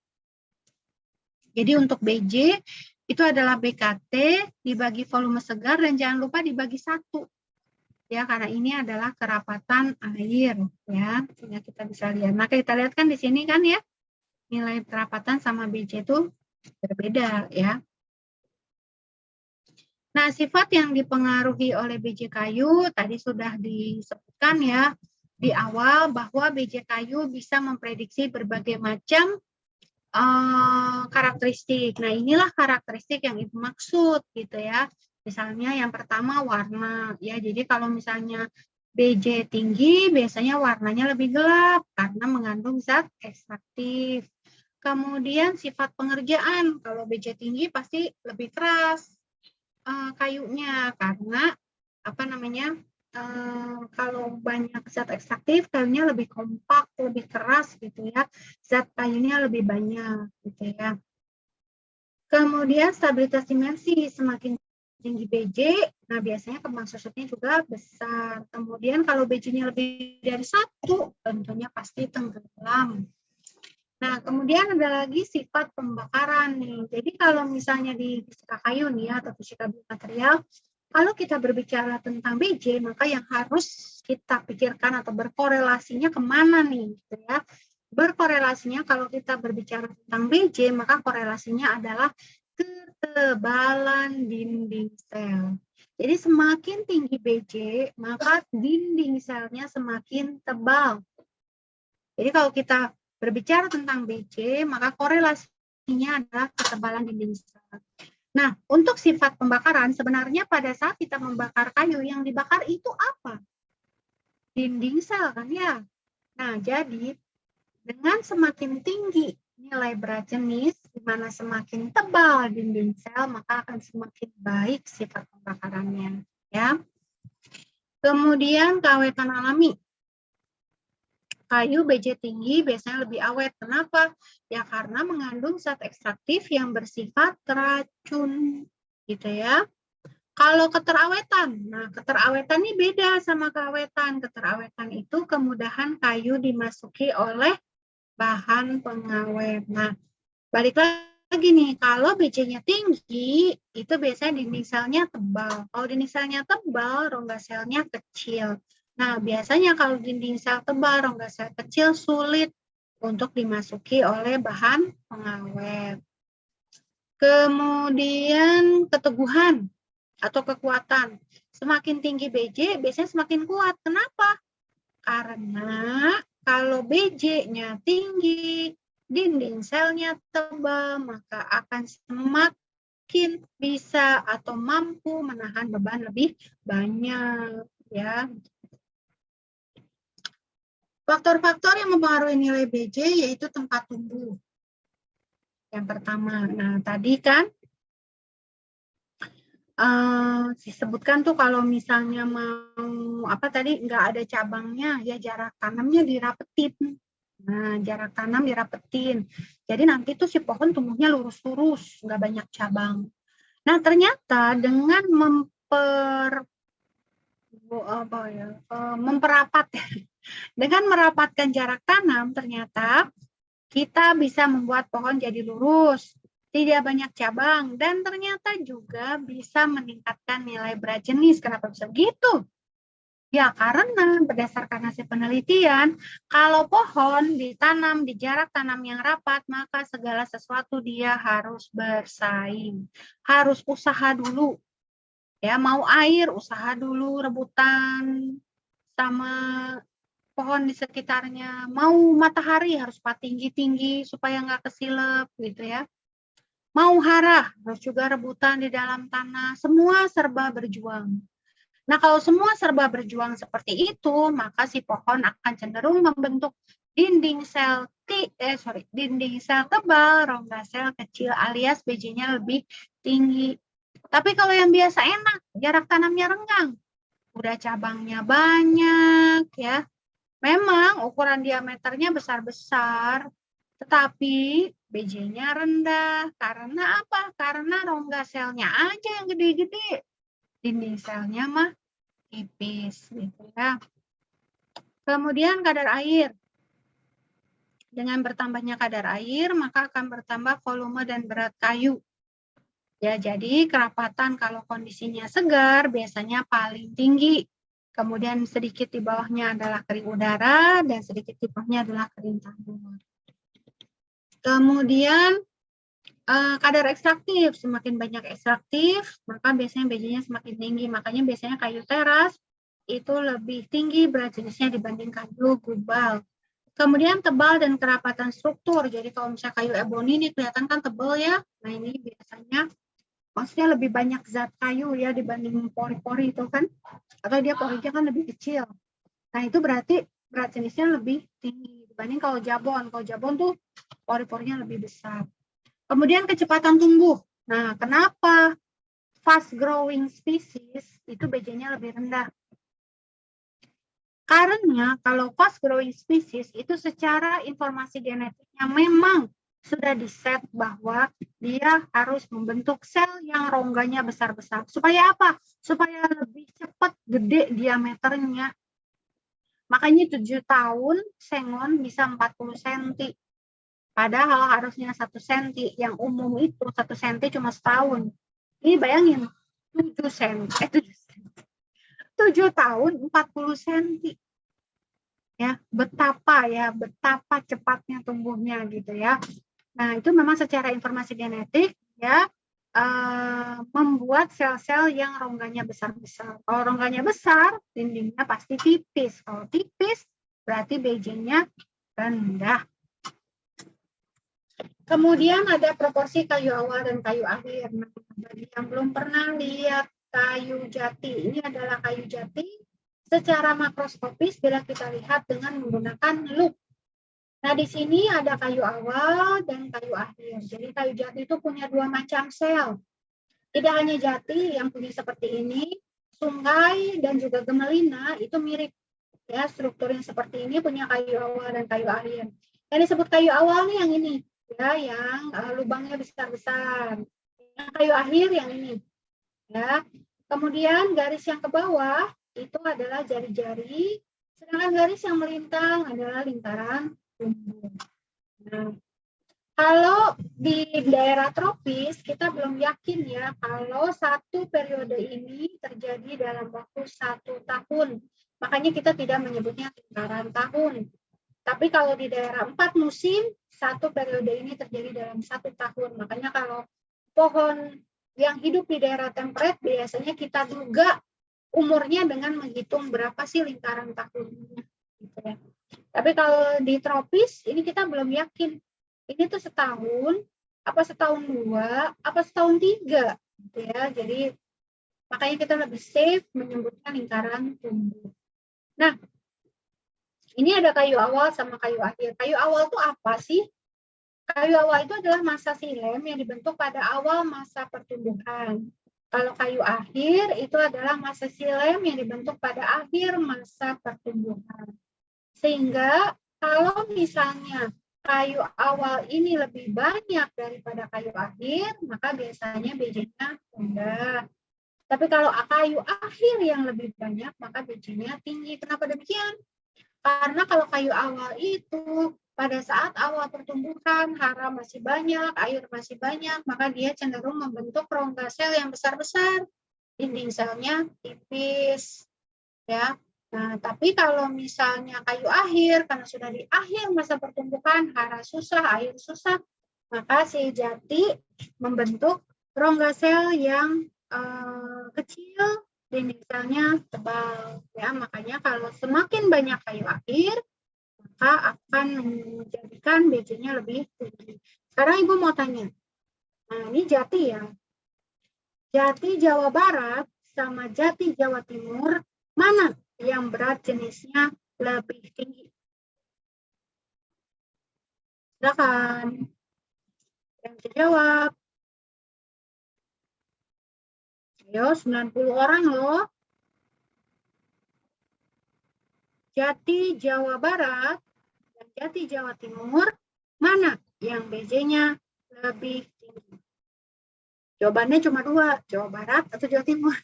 Speaker 1: Jadi untuk BJ itu adalah BKT dibagi volume segar dan jangan lupa dibagi 1. Ya, karena ini adalah kerapatan air ya, sehingga kita bisa lihat. Maka kita lihat kan di sini kan ya, nilai kerapatan sama BJ itu berbeda ya. Nah, sifat yang dipengaruhi oleh BJ kayu tadi sudah disebutkan ya di awal bahwa BJ kayu bisa memprediksi berbagai macam karakteristik. Nah, inilah karakteristik yang Ibu maksud gitu ya. Misalnya yang pertama warna ya. Jadi kalau misalnya BJ tinggi biasanya warnanya lebih gelap karena mengandung zat ekstraktif. Kemudian sifat pengerjaan, kalau BJ tinggi pasti lebih keras kayunya karena kalau banyak zat ekstraktif kayunya lebih kompak, lebih keras gitu ya. Zat kayunya lebih banyak gitu ya. Kemudian stabilitas dimensi, semakin tinggi BJ, nah biasanya kembang susutnya juga besar. Kemudian kalau BJ-nya lebih dari 1, tentunya pasti tenggelam. Nah, kemudian ada lagi sifat pembakaran nih. Jadi kalau misalnya di fisika kayu nih ya, atau fisika biomaterial, kalau kita berbicara tentang BJ, maka yang harus kita pikirkan atau berkorelasinya kemana nih, gitu ya. Berkorelasinya kalau kita berbicara tentang BJ, maka korelasinya adalah ketebalan dinding sel. Jadi semakin tinggi BJ, maka dinding selnya semakin tebal. Jadi kalau kita berbicara tentang BJ, maka korelasinya adalah ketebalan dinding sel. Nah, untuk sifat pembakaran, sebenarnya pada saat kita membakar kayu, yang dibakar itu apa? Dinding sel kan ya. Nah, jadi dengan semakin tinggi nilai berat jenis, di mana semakin tebal dinding sel, maka akan semakin baik sifat pembakarannya. Ya. Kemudian keawetan alami. Kayu BJ tinggi biasanya lebih awet. Kenapa? Ya karena mengandung zat ekstraktif yang bersifat racun. Gitu ya. Kalau keterawetan, nah keterawetan ini beda sama keawetan. Keterawetan itu kemudahan kayu dimasuki oleh bahan pengawet. Nah, balik lagi nih, kalau BJ-nya tinggi, itu biasanya dinding selnya tebal. Kalau dinding selnya tebal, rongga selnya kecil. Nah, biasanya kalau dinding sel tebal, rongga sel kecil sulit untuk dimasuki oleh bahan pengawet. Kemudian keteguhan atau kekuatan. Semakin tinggi BJ, biasanya semakin kuat. Kenapa? Karena kalau BJ-nya tinggi, dinding selnya tebal, maka akan semakin bisa atau mampu menahan beban lebih banyak. Ya. Faktor-faktor yang mempengaruhi nilai BJ yaitu tempat tumbuh. Yang pertama, nah tadi kan disebutkan tuh kalau misalnya mau apa tadi nggak ada cabangnya, ya jarak tanamnya dirapetin. Nah, jarak tanam dirapetin. Jadi nanti tuh si pohon tumbuhnya lurus-lurus, nggak banyak cabang. Nah, ternyata dengan memperapat, dengan merapatkan jarak tanam, ternyata kita bisa membuat pohon jadi lurus, tidak banyak cabang, dan ternyata juga bisa meningkatkan nilai berat jenis. Kenapa bisa gitu? Ya, karena berdasarkan hasil penelitian, kalau pohon ditanam di jarak tanam yang rapat, maka segala sesuatu dia harus bersaing, harus usaha dulu. Ya, mau air, usaha dulu, rebutan sama pohon di sekitarnya. Mau matahari, harus tinggi-tinggi supaya nggak kesilep, gitu ya. Mau hara, harus juga rebutan di dalam tanah. Semua serba berjuang. Nah, kalau semua serba berjuang seperti itu, maka si pohon akan cenderung membentuk dinding sel tebal, rongga sel kecil alias BJ-nya lebih tinggi. Tapi kalau yang biasa enak, jarak tanamnya renggang, udah cabangnya banyak ya. Memang ukuran diameternya besar-besar, tetapi BJ-nya rendah. Karena apa? Karena rongga selnya aja yang gede-gede. Dinding selnya mah tipis gitu ya. Kemudian kadar air. Dengan bertambahnya kadar air, maka akan bertambah volume dan berat kayu. Ya, jadi kerapatan kalau kondisinya segar biasanya paling tinggi. Kemudian sedikit di bawahnya adalah kering udara dan sedikit di bawahnya adalah kering tanah. Kemudian kadar ekstraktif, semakin banyak ekstraktif, maka biasanya BJ-nya semakin tinggi. Makanya biasanya kayu teras itu lebih tinggi berat jenisnya dibanding kayu gubal. Kemudian tebal dan kerapatan struktur. Jadi kalau misalnya kayu eboni ini kelihatan kan tebal ya. Nah ini biasanya maksudnya lebih banyak zat kayu ya dibanding pori-pori itu kan. Atau dia porinya kan lebih kecil. Nah itu berarti berat jenisnya lebih tinggi dibanding kalau jabon. Kalau jabon tuh pori-porinya lebih besar. Kemudian kecepatan tumbuh. Nah, kenapa fast growing species itu BJ-nya lebih rendah? Karena kalau fast growing species itu secara informasi genetiknya memang sudah diset bahwa dia harus membentuk sel yang rongganya besar-besar. Supaya apa? Supaya lebih cepat gede diameternya. Makanya 7 tahun sengon bisa 40 cm. Padahal harusnya 1 cm, yang umum itu 1 cm cuma setahun. Ini bayangin, 7 tahun 40 cm. Ya, betapa cepatnya tumbuhnya gitu ya. Nah, itu memang secara informasi genetik ya membuat sel-sel yang rongganya besar-besar. Kalau rongganya besar, dindingnya pasti tipis. Kalau tipis, berarti BJ-nya rendah. Kemudian ada proporsi kayu awal dan kayu akhir. Nah, bagi yang belum pernah lihat kayu jati, ini adalah kayu jati secara makroskopis bila kita lihat dengan menggunakan lup. Nah, di sini ada kayu awal dan kayu akhir. Jadi kayu jati itu punya 2 macam sel. Tidak hanya jati yang punya seperti ini, sungai dan juga gemelina itu mirip. Ya, strukturnya seperti ini, punya kayu awal dan kayu akhir. Yang disebut kayu awal nih yang ini. Ya, yang lubangnya besar-besar. Yang kayu akhir yang ini. Ya. Kemudian garis yang ke bawah itu adalah jari-jari, sedangkan garis yang melintang adalah lingkaran tumbuh. Nah, kalau di daerah tropis kita belum yakin ya kalau satu periode ini terjadi dalam waktu 1 tahun. Makanya kita tidak menyebutnya lingkaran tahun. Tapi kalau di daerah 4 musim, 1 periode ini terjadi dalam 1 tahun. Makanya kalau pohon yang hidup di daerah temperate, biasanya kita duga umurnya dengan menghitung berapa sih lingkaran tahunnya. Gitu ya. Tapi kalau di tropis, ini kita belum yakin. Ini tuh setahun, apa setahun 2, apa setahun 3. Gitu ya. Jadi makanya kita lebih safe menyebutkan lingkaran tumbuh. Nah, ini ada kayu awal sama kayu akhir. Kayu awal itu apa sih? Kayu awal itu adalah masa silem yang dibentuk pada awal masa pertumbuhan. Kalau kayu akhir itu adalah masa silem yang dibentuk pada akhir masa pertumbuhan. Sehingga kalau misalnya kayu awal ini lebih banyak daripada kayu akhir, maka biasanya BJ-nya rendah. Tapi kalau kayu akhir yang lebih banyak, maka BJ-nya tinggi. Kenapa demikian? Karena kalau kayu awal itu pada saat awal pertumbuhan, hara masih banyak, air masih banyak, maka dia cenderung membentuk rongga sel yang besar-besar. Dinding selnya tipis. Ya. Nah, tapi kalau misalnya kayu akhir, karena sudah di akhir masa pertumbuhan, hara susah, air susah, maka si jati membentuk rongga sel yang kecil, dinding selnya tebal. Ya, makanya kalau semakin banyak kayu akhir, maka akan menjadikan BJ-nya lebih tinggi. Sekarang Ibu mau tanya, nah ini jati ya. Jati Jawa Barat sama jati Jawa Timur, mana yang berat jenisnya lebih tinggi? Silakan. Yang bisa jawab. Ayo, 90 orang loh. Jati Jawa Barat dan jati Jawa Timur, mana yang BJ-nya lebih tinggi? Jawabannya cuma 2, Jawa Barat atau Jawa Timur.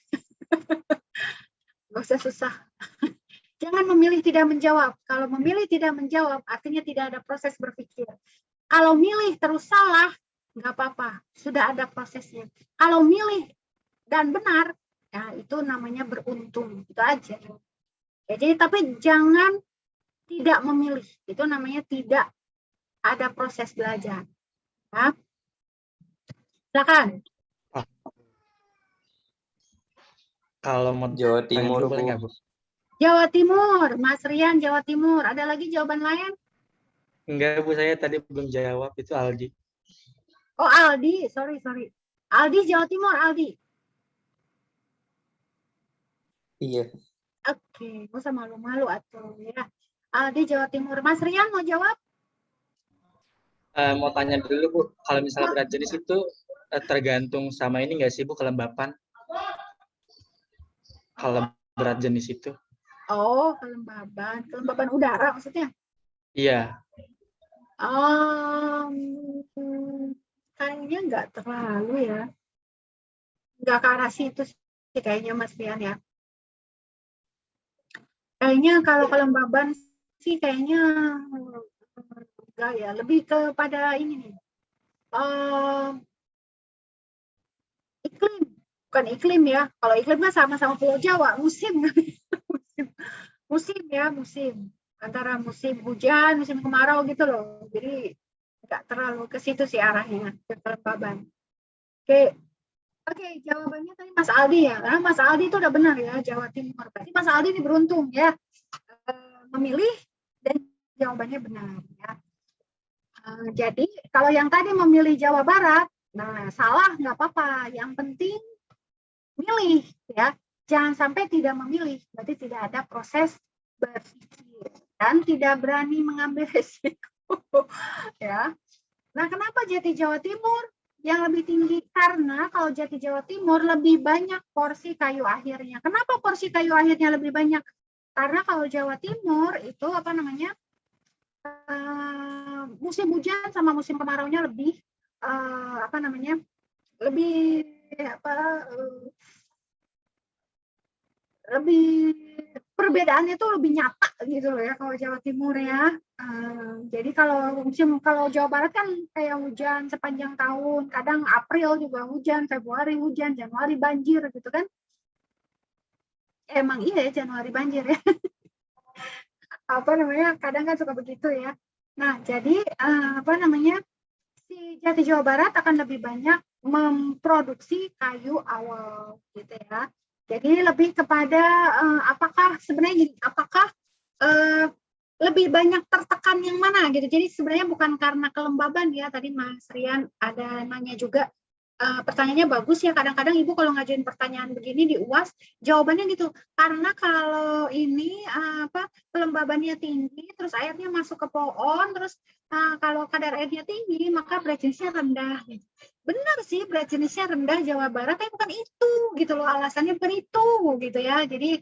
Speaker 1: Nggak usah susah. Jangan memilih tidak menjawab. Kalau memilih tidak menjawab, artinya tidak ada proses berpikir. Kalau milih terus salah, nggak apa-apa. Sudah ada prosesnya. Kalau milih dan benar, ya itu namanya beruntung. Itu aja. Ya, jadi tapi jangan tidak memilih. Itu namanya tidak ada proses belajar. Ya. Silakan.
Speaker 2: Kalau mau
Speaker 7: Jawa Timur,
Speaker 2: boleh
Speaker 7: Bu.
Speaker 2: nggak, Bu?
Speaker 1: Jawa Timur, Mas Rian Jawa Timur. Ada lagi jawaban lain?
Speaker 2: Enggak, Bu, saya tadi belum jawab. Itu Aldi.
Speaker 1: Oh, Aldi. Sorry. Aldi Jawa Timur, Aldi.
Speaker 7: Iya.
Speaker 1: Oke, nggak usah malu-malu atau ya. Aldi Jawa Timur. Mas Rian mau jawab?
Speaker 2: Mau tanya dulu, Bu. Kalau misalnya berat jenis itu tergantung sama ini nggak sih, Bu, kelembapan? Kalau berat jenis itu?
Speaker 1: Oh, kelembaban udara maksudnya?
Speaker 2: Iya.
Speaker 1: Kayaknya nggak terlalu ya. Nggak ke arah situ sih kayaknya Mas Rian ya. Kayaknya kalau kelembaban sih kayaknya enggak ya. Lebih kepada ini nih. Iklim. Bukan iklim ya. Kalau iklim kan sama-sama Pulau Jawa. Musim. Musim. Antara musim hujan, musim kemarau gitu loh. Jadi nggak terlalu ke situ sih arahnya. Ke kelembaban. Oke, jawabannya tadi Mas Aldi ya. Karena Mas Aldi itu udah benar ya, Jawa Timur. Berarti Mas Aldi ini beruntung ya. Memilih dan jawabannya benar ya. Jadi kalau yang tadi memilih Jawa Barat, nah salah nggak apa-apa. Yang penting milih ya. Jangan sampai tidak memilih. Berarti tidak ada proses berpikir dan tidak berani mengambil resiko ya. Nah, kenapa jati Jawa Timur yang lebih tinggi? Karena kalau jati Jawa Timur lebih banyak porsi kayu akhirnya. Kenapa porsi kayu akhirnya lebih banyak? Karena kalau Jawa Timur itu apa namanya, musim hujan sama musim kemaraunya lebih lebih perbedaannya tuh lebih nyata gitu loh ya kalau Jawa Timur ya. Jadi kalau Jawa Barat kan kayak hujan sepanjang tahun, kadang April juga hujan, Februari hujan, Januari banjir gitu kan. Emang iya ya Januari banjir ya. Kadang kan suka begitu ya. Nah, jadi si jati Jawa Barat akan lebih banyak memproduksi kayu awal gitu ya. Jadi lebih kepada apakah lebih banyak tertekan yang mana gitu. Jadi sebenarnya bukan karena kelembaban ya. Tadi Mas Rian ada nanya juga pertanyaannya bagus ya. Kadang-kadang Ibu kalau ngajuin pertanyaan begini di UAS, jawabannya gitu. Karena kalau ini kelembabannya tinggi, terus airnya masuk ke pohon, terus kalau kadar airnya tinggi, maka berat jenisnya rendah. Benar sih, berat jenisnya rendah Jawa Barat, tapi bukan itu gitu loh, alasannya bukan itu gitu ya. Jadi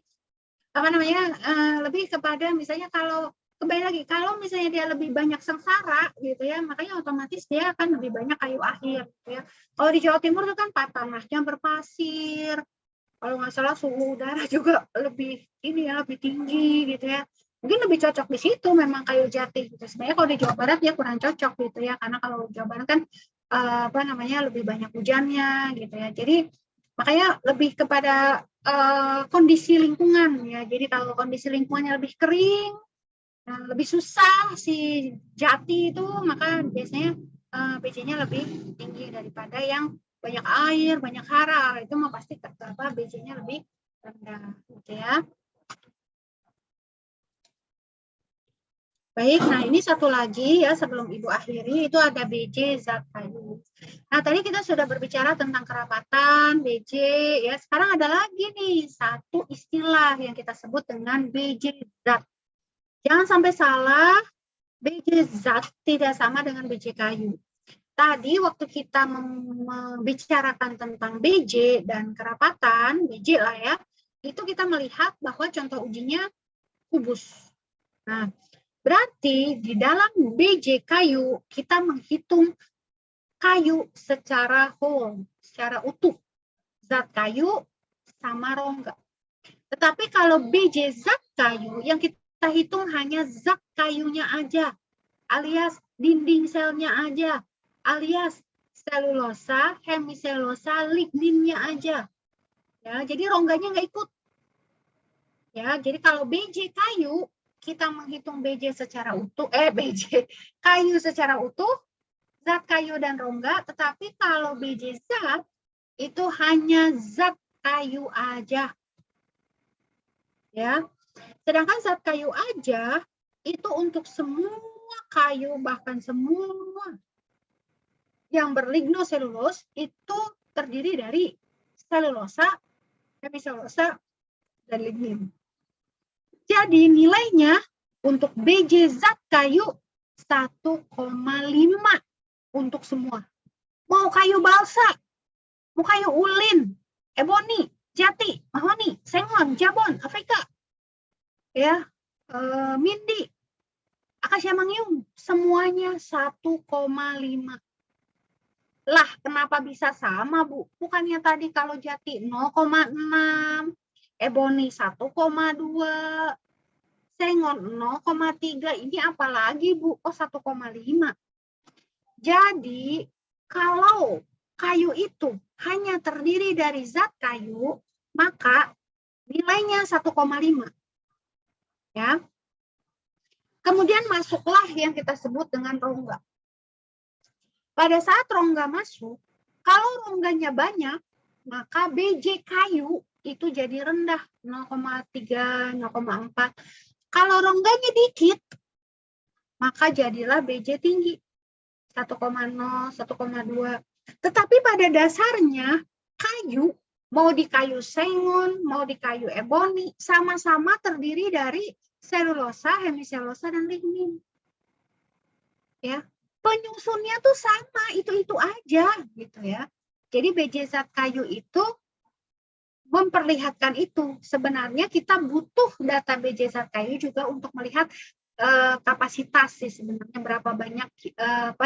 Speaker 1: lebih kepada misalnya kalau kembali lagi, kalau misalnya dia lebih banyak sengsara gitu ya, makanya otomatis dia akan lebih banyak kayu akhir gitu ya. Kalau di Jawa Timur itu kan tanahnya berpasir, kalau nggak salah suhu udara juga lebih lebih tinggi gitu ya. Mungkin lebih cocok di situ memang kayu jati gitu. Sebenarnya kalau di Jawa Barat dia kurang cocok gitu ya, karena kalau Jawa Barat kan lebih banyak hujannya gitu ya. Jadi makanya lebih kepada kondisi lingkungan ya. Jadi kalau kondisi lingkungannya lebih kering, lebih susah si jati itu, maka biasanya BJ-nya lebih tinggi daripada yang banyak air, banyak hara. Itu mah pasti BJ-nya lebih rendah gitu ya. Baik, nah ini satu lagi ya sebelum Ibu akhiri, itu ada BJ zat kayu. Nah tadi kita sudah berbicara tentang kerapatan, BJ ya. Sekarang ada lagi nih satu istilah yang kita sebut dengan BJ zat. Jangan sampai salah, BJ zat tidak sama dengan BJ kayu. Tadi waktu kita membicarakan tentang BJ dan kerapatan, BJ lah ya, itu kita melihat bahwa contoh ujinya kubus. Nah, berarti di dalam BJ kayu, kita menghitung kayu secara whole, secara utuh. Zat kayu sama rongga. Tetapi kalau BJ zat kayu, yang kita hitung hanya zat kayunya aja, alias dinding selnya aja, alias selulosa, hemiselulosa, ligninnya aja. Ya, jadi rongganya nggak ikut. Ya, jadi kalau BJ kayu, kita menghitung BJ secara utuh, BJ kayu secara utuh, zat kayu dan rongga, tetapi kalau BJ zat, itu hanya zat kayu aja. Ya, sedangkan zat kayu aja itu untuk semua kayu, bahkan semua yang berlignoselulose itu terdiri dari selulosa, hemiselulosa, dan lignin. Jadi nilainya untuk BJ zat kayu 1,5 untuk semua. Mau kayu balsa, mau kayu ulin, eboni, jati, mahoni, sengon, jabon, afrika, ya, mindi, akasia mangyum, semuanya 1,5. Lah, kenapa bisa sama, Bu? Bukannya tadi kalau jati 0,6, eboni 1,2, sengon 0,3, ini apalagi, Bu? Oh, 1,5. Jadi, kalau kayu itu hanya terdiri dari zat kayu, maka nilainya 1,5. Ya. Kemudian masuklah yang kita sebut dengan rongga. Pada saat rongga masuk, kalau rongganya banyak, maka BJ kayu itu jadi rendah, 0,3, 0,4. Kalau rongganya dikit, maka jadilah BJ tinggi, 1,0, 1,2. Tetapi pada dasarnya, kayu, mau di kayu sengon, mau di kayu eboni, sama-sama terdiri dari selulosa, hemiselulosa, dan lignin. Ya, penyusunnya tuh sama, itu aja gitu ya. Jadi BJ zat kayu itu memperlihatkan itu. Sebenarnya kita butuh data BJ zat kayu juga untuk melihat kapasitas sih sebenarnya, berapa banyak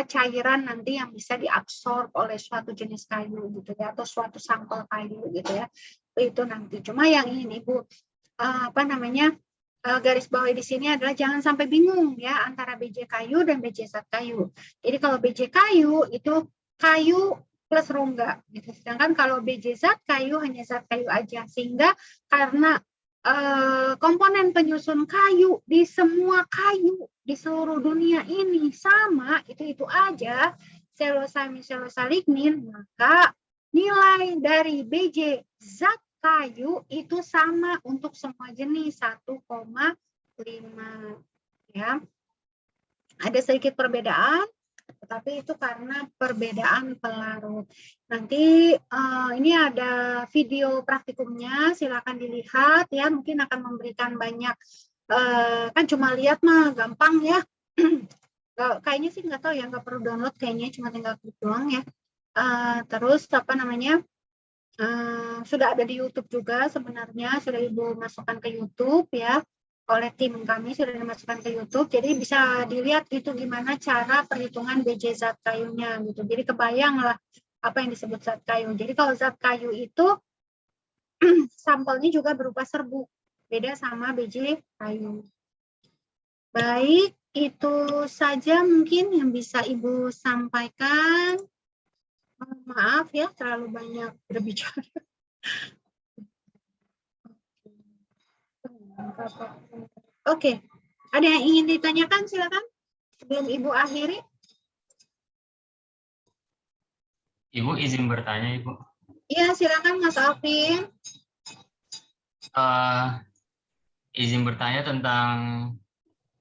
Speaker 1: cairan nanti yang bisa diabsorb oleh suatu jenis kayu gitu ya, atau suatu sampel kayu gitu ya. Itu nanti. Cuma yang ini Bu, garis bawah di sini adalah jangan sampai bingung ya antara BJ kayu dan BJ zat kayu. Jadi kalau BJ kayu itu kayu plus rongga gitu. Sedangkan kalau BJ zat kayu hanya zat kayu aja, sehingga karena komponen penyusun kayu di semua kayu di seluruh dunia ini sama, itu aja, selulosa, hemiselulosa, lignin, maka nilai dari BJ zat kayu itu sama untuk semua jenis, 1,5 ya. Ada sedikit perbedaan, tetapi itu karena perbedaan pelarut. Nanti ini ada video praktikumnya, silakan dilihat ya, mungkin akan memberikan banyak, kan cuma lihat mah gampang ya. Kayaknya sih nggak tahu ya, nggak perlu download kayaknya, cuma tinggal klik doang ya. Terus apa namanya, sudah ada di YouTube juga sebenarnya, sudah Ibu masukkan ke YouTube ya, oleh tim kami sudah dimasukkan ke YouTube, jadi bisa dilihat gitu gimana cara perhitungan BJ zat kayunya gitu. Jadi kebayang lah apa yang disebut zat kayu. Jadi kalau zat kayu itu sampelnya juga berupa serbuk, beda sama BJ kayu. Baik, itu saja mungkin yang bisa Ibu sampaikan. Maaf ya, terlalu banyak berbicara. Oke, ada yang ingin ditanyakan, silakan. Sebelum Ibu akhiri.
Speaker 8: Ibu izin bertanya, Ibu.
Speaker 1: Iya, silakan Mas Alvin.
Speaker 8: Izin bertanya tentang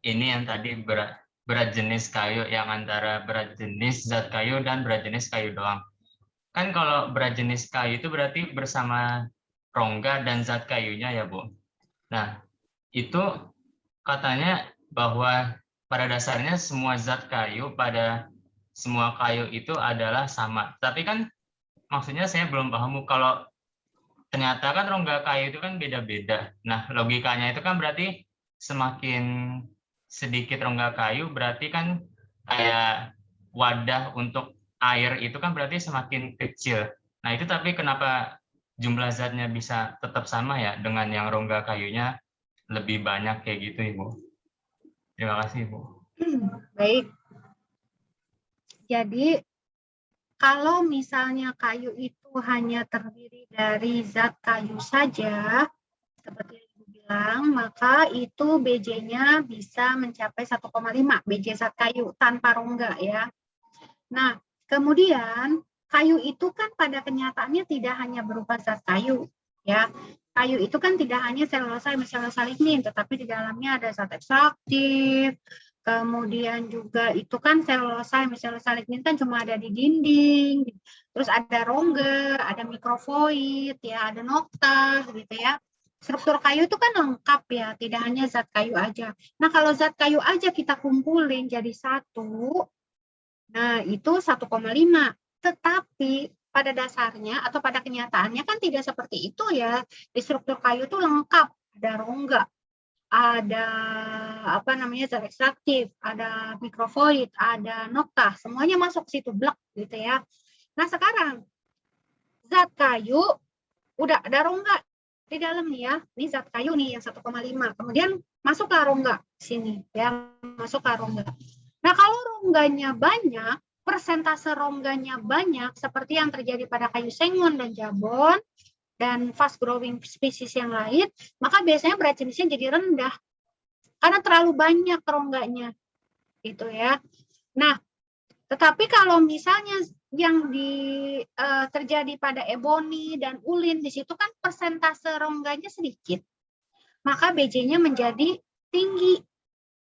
Speaker 8: ini yang tadi berat jenis kayu, yang antara berat jenis zat kayu dan berat jenis kayu doang. Kan kalau berat jenis kayu itu berarti bersama rongga dan zat kayunya ya, Bu. Nah, itu katanya bahwa pada dasarnya semua zat kayu pada semua kayu itu adalah sama. Tapi kan maksudnya saya belum paham, Bu, kalau ternyata kan rongga kayu itu kan beda-beda. Nah, logikanya itu kan berarti semakin sedikit rongga kayu berarti kan kayak wadah untuk air itu kan berarti semakin kecil. Nah, itu tapi kenapa jumlah zatnya bisa tetap sama ya dengan yang rongga kayunya lebih banyak kayak gitu, Ibu? Terima kasih, Ibu.
Speaker 1: Baik. Jadi, kalau misalnya kayu itu hanya terdiri dari zat kayu saja, seperti yang Ibu bilang, maka itu BJ-nya bisa mencapai 1,5 BJ zat kayu tanpa rongga ya. Nah, kemudian kayu itu kan pada kenyataannya tidak hanya berupa zat kayu ya. Kayu itu kan tidak hanya selulosa, hemiselulosa, lignin, tetapi di dalamnya ada zat ekstraktif. Kemudian juga itu kan selulosa, hemiselulosa, lignin kan cuma ada di dinding. Terus ada rongga, ada mikrovoid, ya, ada noktah gitu ya. Struktur kayu itu kan lengkap ya, tidak hanya zat kayu aja. Nah, kalau zat kayu aja kita kumpulin jadi satu, nah, itu 1,5. Tetapi pada dasarnya atau pada kenyataannya kan tidak seperti itu ya. Di struktur kayu itu lengkap, ada rongga, ada apa namanya zat ekstraktif, ada mikrovoid, ada noktah, semuanya masuk situ blek gitu ya. Nah, sekarang zat kayu udah ada rongga di dalam nih ya. Ini zat kayu nih yang 1,5. Kemudian masuklah rongga sini ya, masuklah rongga. Nah, kalau rongganya banyak, persentase rongganya banyak, seperti yang terjadi pada kayu sengon dan jabon, dan fast growing species yang lain, maka biasanya berat jenisnya jadi rendah. Karena terlalu banyak rongganya. Gitu ya. Nah, tetapi kalau misalnya yang terjadi pada ebony dan ulin, di situ kan persentase rongganya sedikit. Maka BJ-nya menjadi tinggi.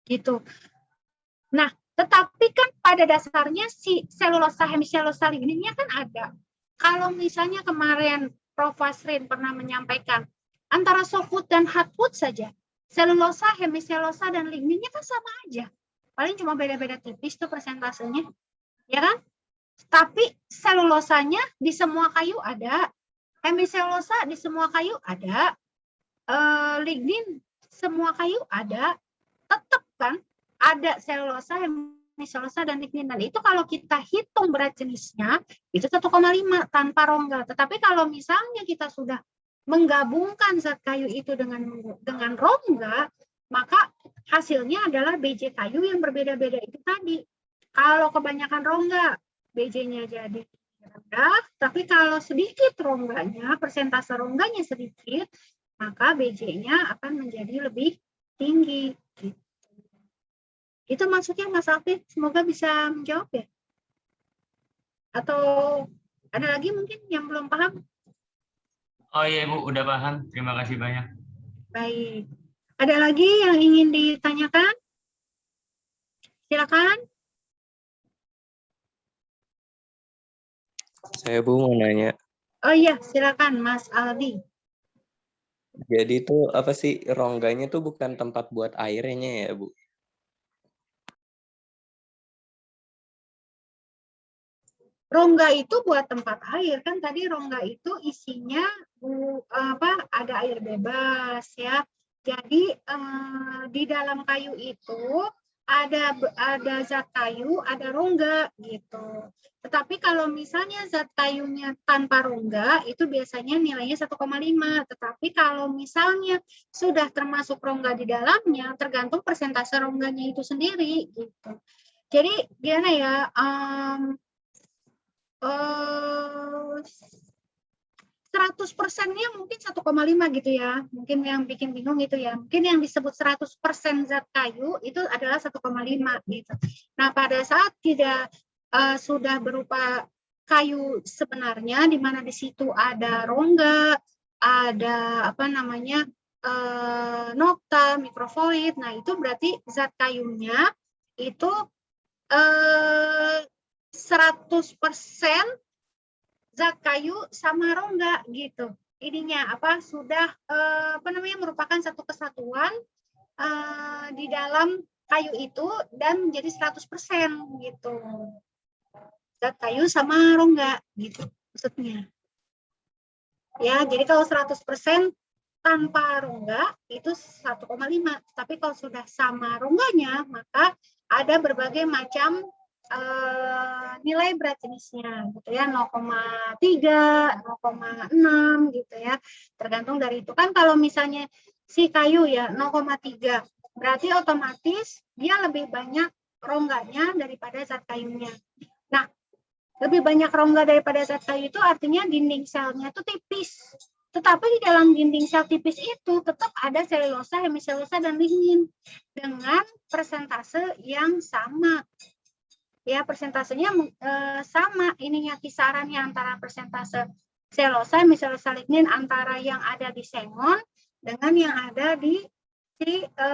Speaker 1: Gitu. Nah, tetapi kan pada dasarnya si selulosa, hemiselulosa, ligninnya kan ada. Kalau misalnya kemarin Prof. Wasrin pernah menyampaikan, antara softwood dan hardwood saja, selulosa, hemiselulosa, dan ligninnya kan sama aja. Paling cuma beda-beda tipis tuh persentasenya. Ya kan? Tapi selulosanya di semua kayu ada, hemiselulosa di semua kayu ada, lignin semua kayu ada, tetap kan ada selulosa, hemiselulosa, dan lignin. Dan itu kalau kita hitung berat jenisnya, itu 1,5 tanpa rongga. Tetapi kalau misalnya kita sudah menggabungkan zat kayu itu dengan rongga, maka hasilnya adalah BJ kayu yang berbeda-beda itu tadi. Kalau kebanyakan rongga, BJ-nya jadi rendah. Tapi kalau sedikit rongganya, persentase rongganya sedikit, maka BJ-nya akan menjadi lebih tinggi. Itu maksudnya Mas Alvin, semoga bisa menjawab ya. Atau ada lagi mungkin yang belum paham?
Speaker 8: Oh iya, Ibu, udah paham. Terima kasih banyak.
Speaker 1: Baik. Ada lagi yang ingin ditanyakan? Silakan.
Speaker 7: Saya Bu mau nanya.
Speaker 1: Oh iya, silakan Mas Aldi.
Speaker 7: Jadi itu apa sih rongganya tuh bukan tempat buat airnya ya Bu?
Speaker 1: Rongga itu buat tempat air kan tadi rongga itu isinya ada air bebas ya. Jadi di dalam kayu itu ada zat kayu, ada rongga gitu. Tetapi kalau misalnya zat kayunya tanpa rongga itu biasanya nilainya 1,5. Tetapi kalau misalnya sudah termasuk rongga di dalamnya, tergantung persentase rongganya itu sendiri gitu. Jadi gimana ya? 100%-nya mungkin 1,5 gitu ya. Mungkin yang bikin bingung itu ya. Mungkin yang disebut 100% zat kayu itu adalah 1,5 gitu. Nah, pada saat tidak sudah berupa kayu sebenarnya di mana di situ ada rongga, ada nokta, mikrofluid. Nah, itu berarti zat kayunya itu 100% zat kayu sama rongga gitu. Ininya sudah merupakan satu kesatuan di dalam kayu itu dan menjadi 100% gitu. Zat kayu sama rongga gitu maksudnya. Ya, jadi kalau 100% tanpa rongga itu 1,5. Tapi kalau sudah sama rongganya maka ada berbagai macam nilai berat jenisnya gitu ya, 0,3, 0,6 gitu ya, tergantung dari itu kan. Kalau misalnya si kayu ya 0,3 berarti otomatis dia lebih banyak rongganya daripada zat kayunya. Nah, lebih banyak rongga daripada zat kayu itu artinya dinding selnya itu tipis. Tetapi di dalam dinding sel tipis itu tetap ada selulosa, hemiselulosa, dan lignin dengan persentase yang sama. Ya, persentasenya sama, ininya kisarannya antara persentase selulosa, hemiselulosa, lignin antara yang ada di sengon dengan yang ada di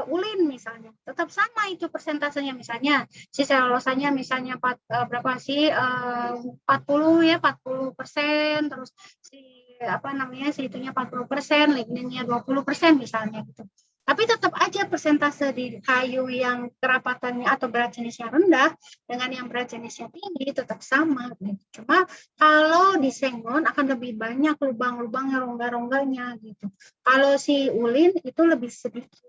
Speaker 1: ulin misalnya. Tetap sama itu persentasenya, misalnya si selulosanya misalnya 40 ya, 40%, terus si itunya 40%, ligninnya 20% misalnya gitu. Tapi tetap aja persentase di kayu yang kerapatannya atau berat jenisnya rendah dengan yang berat jenisnya tinggi tetap sama. Cuma kalau di sengon akan lebih banyak lubang-lubangnya, rongga-rongganya gitu. Kalau si ulin itu lebih sedikit.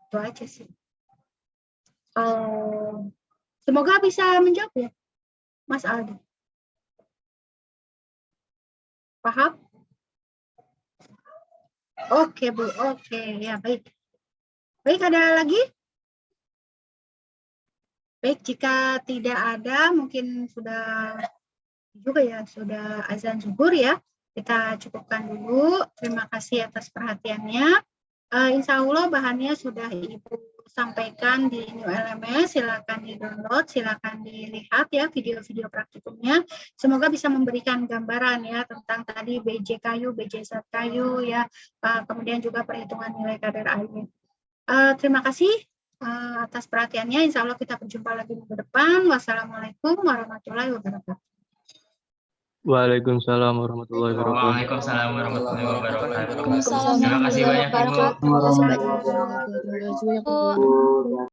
Speaker 1: Itu aja sih. Semoga bisa menjawab ya, Mas Aldi. Paham? Oke, Bu. Oke, ya baik. Baik, ada lagi? Baik, jika tidak ada, mungkin sudah juga ya, sudah azan zuhur ya. Kita cukupkan dulu. Terima kasih atas perhatiannya. Insya Allah bahannya sudah Ibu sampaikan di New LMS. Silakan di-download, silakan dilihat ya video-video praktikumnya. Semoga bisa memberikan gambaran ya tentang tadi BJ kayu, BJ zat kayu ya, kemudian juga perhitungan nilai kadar air. Terima kasih atas perhatiannya. Insya Allah kita berjumpa lagi minggu depan. Wassalamualaikum warahmatullahi wabarakatuh.
Speaker 7: Waalaikumsalam warahmatullahi wabarakatuh.
Speaker 8: Waalaikumsalam warahmatullahi wabarakatuh.
Speaker 3: Waalaikumsalam
Speaker 8: Terima kasih banyak Ibu.
Speaker 3: warahmatullahi wabarakatuh.